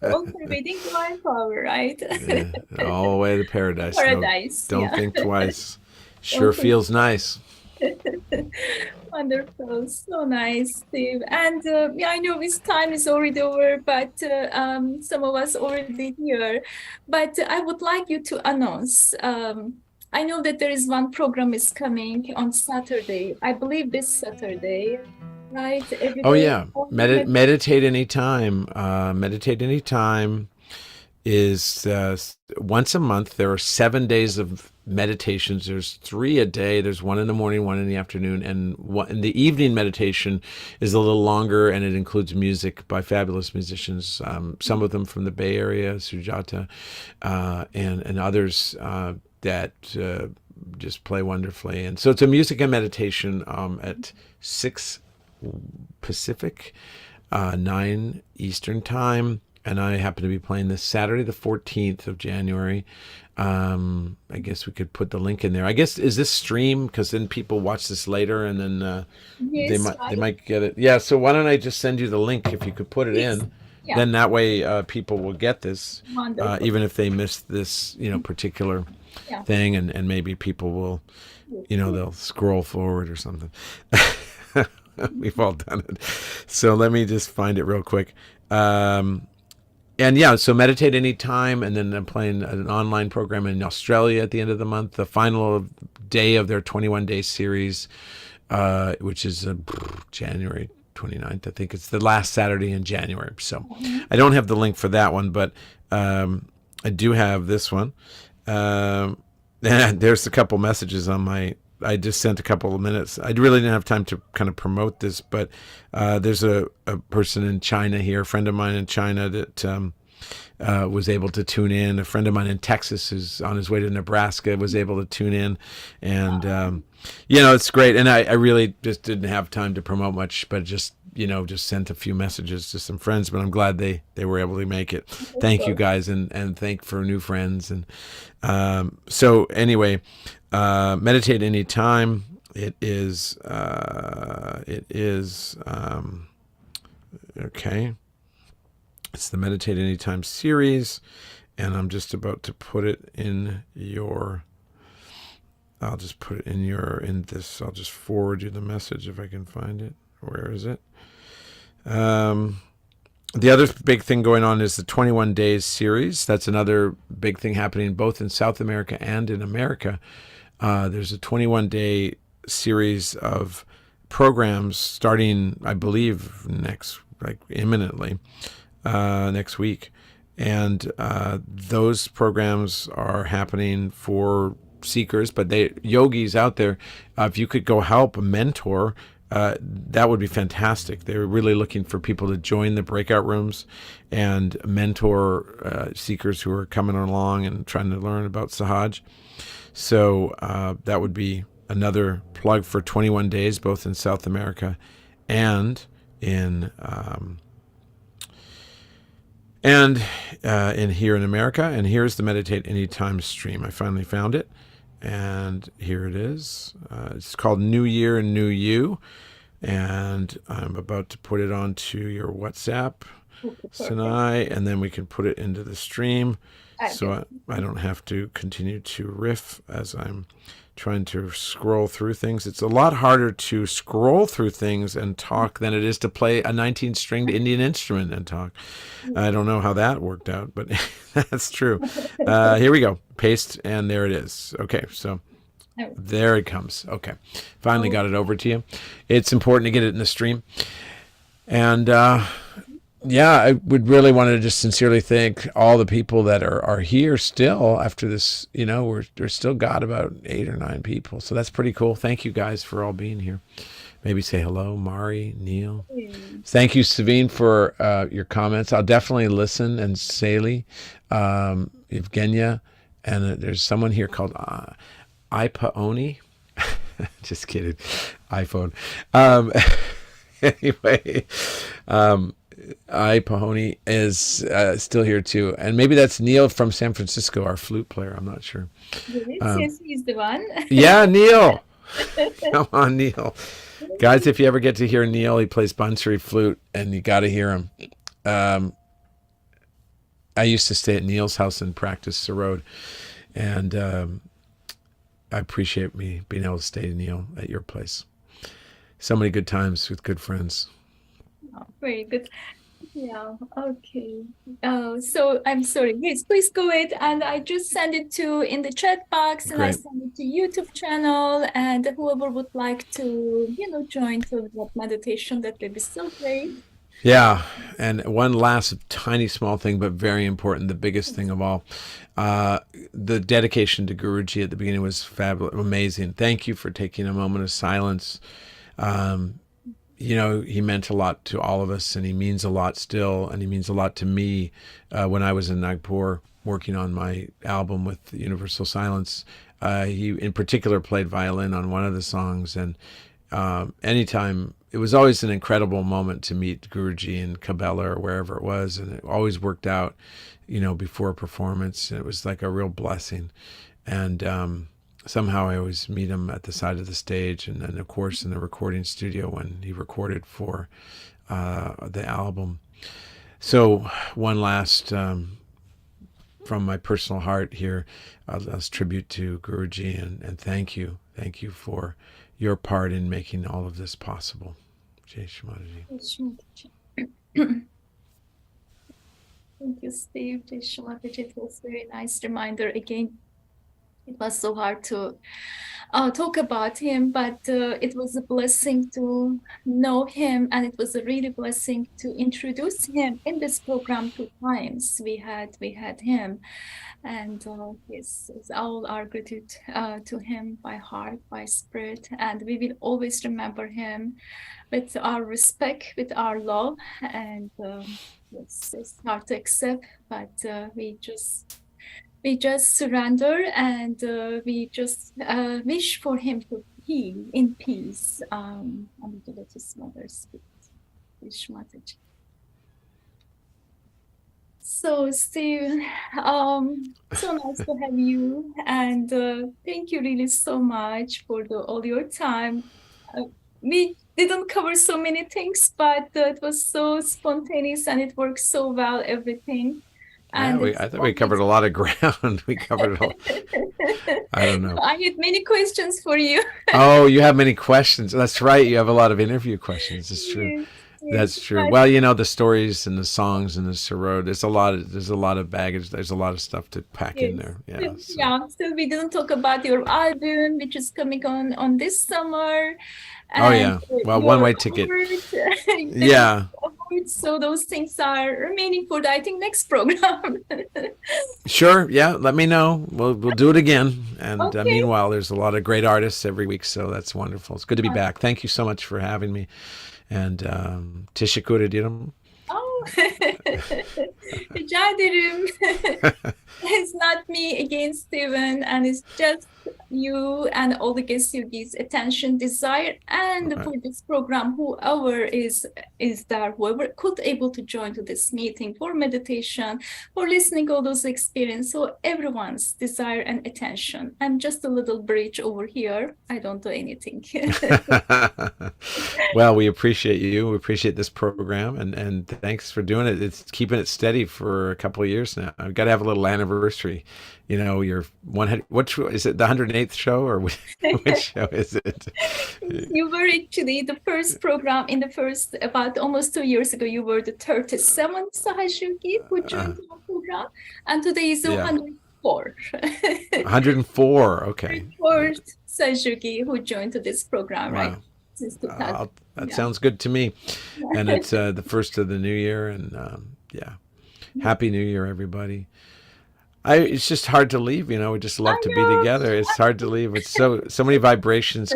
All-pervading divine power, right? All the way to paradise. Paradise, Don't yeah. think twice. Sure Don't think feels nice. Wonderful, so nice, Steve. And yeah, I know this time is already over, but some of us already here. But I would like you to announce. I know that there is one program is coming on Saturday. I believe this Saturday, right? Every Oh day. yeah, meditate anytime. Meditate anytime is once a month. There are 7 days of meditations. There's 3 a day. There's 1 in the morning, 1 in the afternoon, and the evening meditation is a little longer, and it includes music by fabulous musicians. Some of them from the Bay Area, Sujata, and others that just play wonderfully. And so it's a music and meditation at 6 Pacific, 9 Eastern time. And I happen to be playing this Saturday, the 14th of January. I guess we could put the link in there. I guess, is this stream? Because then people watch this later, and then Yes, they might get it. Yeah. So why don't I just send you the link if you could put it in? Yeah. Then that way people will get this, Wonderful. even if they missed this, particular thing, and maybe people will, they'll scroll forward or something. We've all done it. So let me just find it real quick. And yeah, so meditate anytime, and then I'm playing an online program in Australia at the end of the month, the final day of their 21-day series, which is January 29th. I think it's the last Saturday in January. So I don't have the link for that one, but I do have this one. And there's a couple messages on I just sent a couple of minutes. I really didn't have time to kind of promote this, but there's a person in China here, a friend of mine in China that was able to tune in. A friend of mine in Texas who's on his way to Nebraska was able to tune in. And, it's great. And I really just didn't have time to promote much, but just sent a few messages to some friends, but I'm glad they were able to make it. Thank you guys, and thank for new friends. And so anyway, meditate anytime. It is okay. It's the Meditate Anytime series, and I'm just about to put it in your. I'll just put it in this. I'll just forward you the message if I can find it. Where is it? The other big thing going on is the 21 Days series. That's another big thing happening both in South America and in America. There's a 21-day series of programs starting, I believe, imminently, next week. And those programs are happening for seekers, but yogis out there, if you could go help mentor, that would be fantastic. They're really looking for people to join the breakout rooms and mentor seekers who are coming along and trying to learn about Sahaja. So that would be another plug for 21 days, both in South America and in here in America. And here's the Meditate Anytime stream. I finally found it. And here it is. It's called New Year, New You. And I'm about to put it onto your WhatsApp, Sinai, and then we can put it into the stream. So I don't have to continue to riff as I'm trying to scroll through things. It's a lot harder to scroll through things and talk than it is to play a 19-stringed Indian instrument and talk. I don't know how that worked out, but that's true. Here we go. Paste, and there it is. Okay, so there it comes. Okay, finally got it over to you. It's important to get it in the stream. And yeah, I would really want to just sincerely thank all the people that are here still after this. We're still got about 8 or 9 people. So that's pretty cool. Thank you guys for all being here. Maybe say hello, Mari, Neil. Thank you, Savine, for your comments. I'll definitely listen. And Sally, Evgenia, and there's someone here called iPaoni. Just kidding. iPhone. Anyway, iPaoni is still here too. And maybe that's Neil from San Francisco, our flute player. I'm not sure. Yes, he's the one. Yeah, Neil. Come on, Neil. Guys, if you ever get to hear Neil, he plays Bansuri flute, and you got to hear him. I used to stay at Neil's house and practice Sarod, and I appreciate me being able to stay, Neil, at your place. So many good times with good friends. Oh, very good. Yeah, okay. So I'm sorry. Yes, please go ahead. And I just send it in the chat box, and I Great. send it to YouTube channel, and whoever would like to, join to that meditation, that would be so great. Yeah, and one last tiny small thing, but very important, the biggest thing of all. The dedication to Guruji at the beginning was fabulous, amazing. Thank you for taking a moment of silence. He meant a lot to all of us, and he means a lot still, and he means a lot to me. When I was in Nagpur working on my album with Universal Silence, he in particular played violin on one of the songs, and anytime, it was always an incredible moment to meet Guruji in Kabela or wherever it was, and it always worked out, before a performance, and it was like a real blessing. And somehow I always meet him at the side of the stage, and then of course in the recording studio when he recorded for the album. So one last, from my personal heart here, last tribute to Guruji, and thank you for your part in making all of this possible. Jai Shri Mataji. Thank you, Steve. Jai Shri Mataji. It was a very nice reminder again. It was so hard to talk about him, but it was a blessing to know him, and it was a really blessing to introduce him in this program 2 times. We had him, and yes, it's all our gratitude to him by heart, by spirit, and we will always remember him with our respect, with our love, and it's hard to accept, but we just surrender, and we just wish for him to heal in peace. And to let his mother speak. Mataji. So Steve, so nice to have you, and thank you really so much for all your time. We didn't cover so many things, but it was so spontaneous, and it worked so well, everything. Yeah, I thought we covered a lot of ground. We covered a lot. I don't know. I had many questions for you. Oh, you have many questions. That's right. You have a lot of interview questions. It's true. Yes, That's true. Well, the stories and the songs and the Sarod, there's a lot of baggage. There's a lot of stuff to pack in there. Yeah. Still we didn't talk about your album, which is coming on this summer. Oh yeah. Well, one-way ticket. Yeah. So those things are remaining for I think next program. Sure. Yeah. Let me know. We'll do it again. And Okay. Meanwhile, there's a lot of great artists every week, so that's wonderful. It's good to be back. Thank you so much for having me. And teşekkür ederim. Oh, rica ederim. It's not me against Stephen, and it's just you and all the guest yogis' attention, desire, and Right. for this program, whoever is there, whoever could able to join to this meeting for meditation, for listening all those experience. So everyone's desire and attention. I'm just a little bridge over here. I don't do anything. Well, we appreciate you. We appreciate this program, and thanks for doing it. It's keeping it steady for a couple of years now. I've got to have a little anniversary. Your which is it, the 108th show, or which show is it? You were actually the first program in the first, about almost 2 years ago, you were the 37th Sahaja who joined our program, and today is the Yeah. 104. 104. Okay. Fourth Sahaja who joined to this program, right? Wow. That Yeah. sounds good to me. And it's the first of the new year, and yeah, Happy New Year, everybody. It's just hard to leave, you know. We just love I to be know. together. It's hard to leave. It's so many vibrations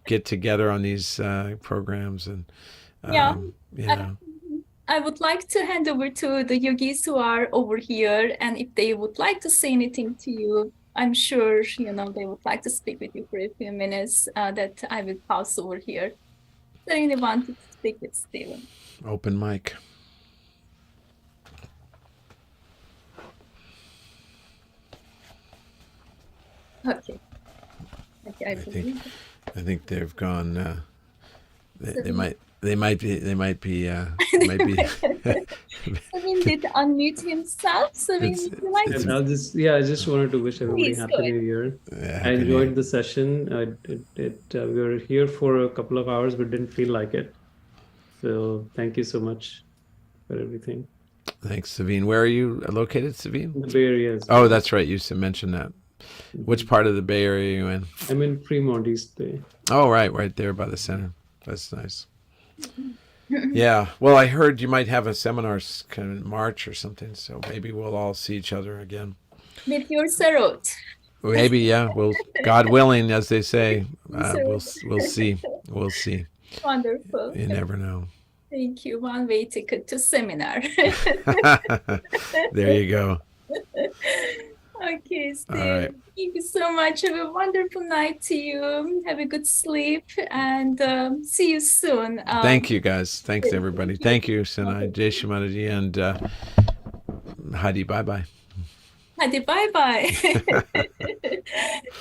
get together on these programs, and Yeah. you I, know. I would like to hand over to the yogis who are over here, and if they would like to say anything to you, I'm sure, you know, they would like to speak with you for a few minutes, that I will pass over here. Is there anyone to speak with Stephen? Open mic. Okay. Okay, I think they've gone. They Sabine. might. They might be. They might be. Sabine did unmute himself. Sabine, It's- would you like it's- And to I just wanted to wish everybody Please, Happy go ahead. New Year. Yeah, I Happy New enjoyed Year. the session. We were here for a couple of hours, but didn't feel like it. So thank you so much for everything. Thanks, Savine. Where are you located, Savine? The Bay Area is Oh, that's right. You mentioned that. Which part of the Bay Area are you in? I'm in Fremont, East Bay. Oh, right there by the center. That's nice. Yeah. Well, I heard you might have a seminar kind of in March or something, so maybe we'll all see each other again. with your sarot? Maybe, yeah. Well, God willing, as they say, we'll see. We'll see. Wonderful. You never know. Thank you. One way ticket to seminar. There you go. Okay, Steve. All right. Thank you so much. Have a wonderful night to you. Have a good sleep, and see you soon. Thank you, guys. Thanks, everybody. Thank you, Sinai, Jai Shimadaji, and Hadi. Bye-bye. Hadi bye-bye.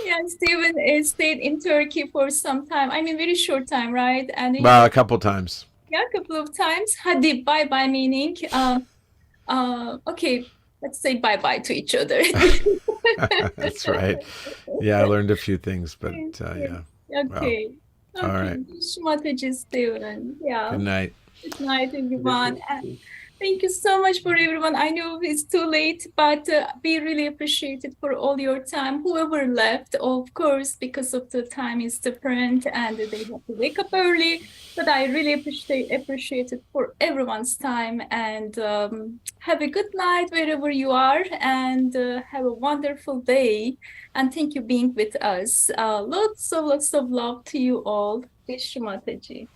Yeah, Stephen stayed in Turkey for some time. I mean, very short time, right? And Well, a couple times. yeah, a couple of times. Hadi bye-bye meaning, okay, let's say bye-bye to each other. That's right. Yeah, I learned a few things, but yeah. Okay. All right. Shmataji, Stephen. Yeah. Good night. Good night, everyone. And thank you so much for everyone. I know it's too late, but we really appreciate it for all your time. Whoever left, of course, because of the time is different and they have to wake up early. But I really appreciate it for everyone's time. And have a good night wherever you are, and have a wonderful day. And thank you being with us. Lots of love to you all. Vishnu Mataji.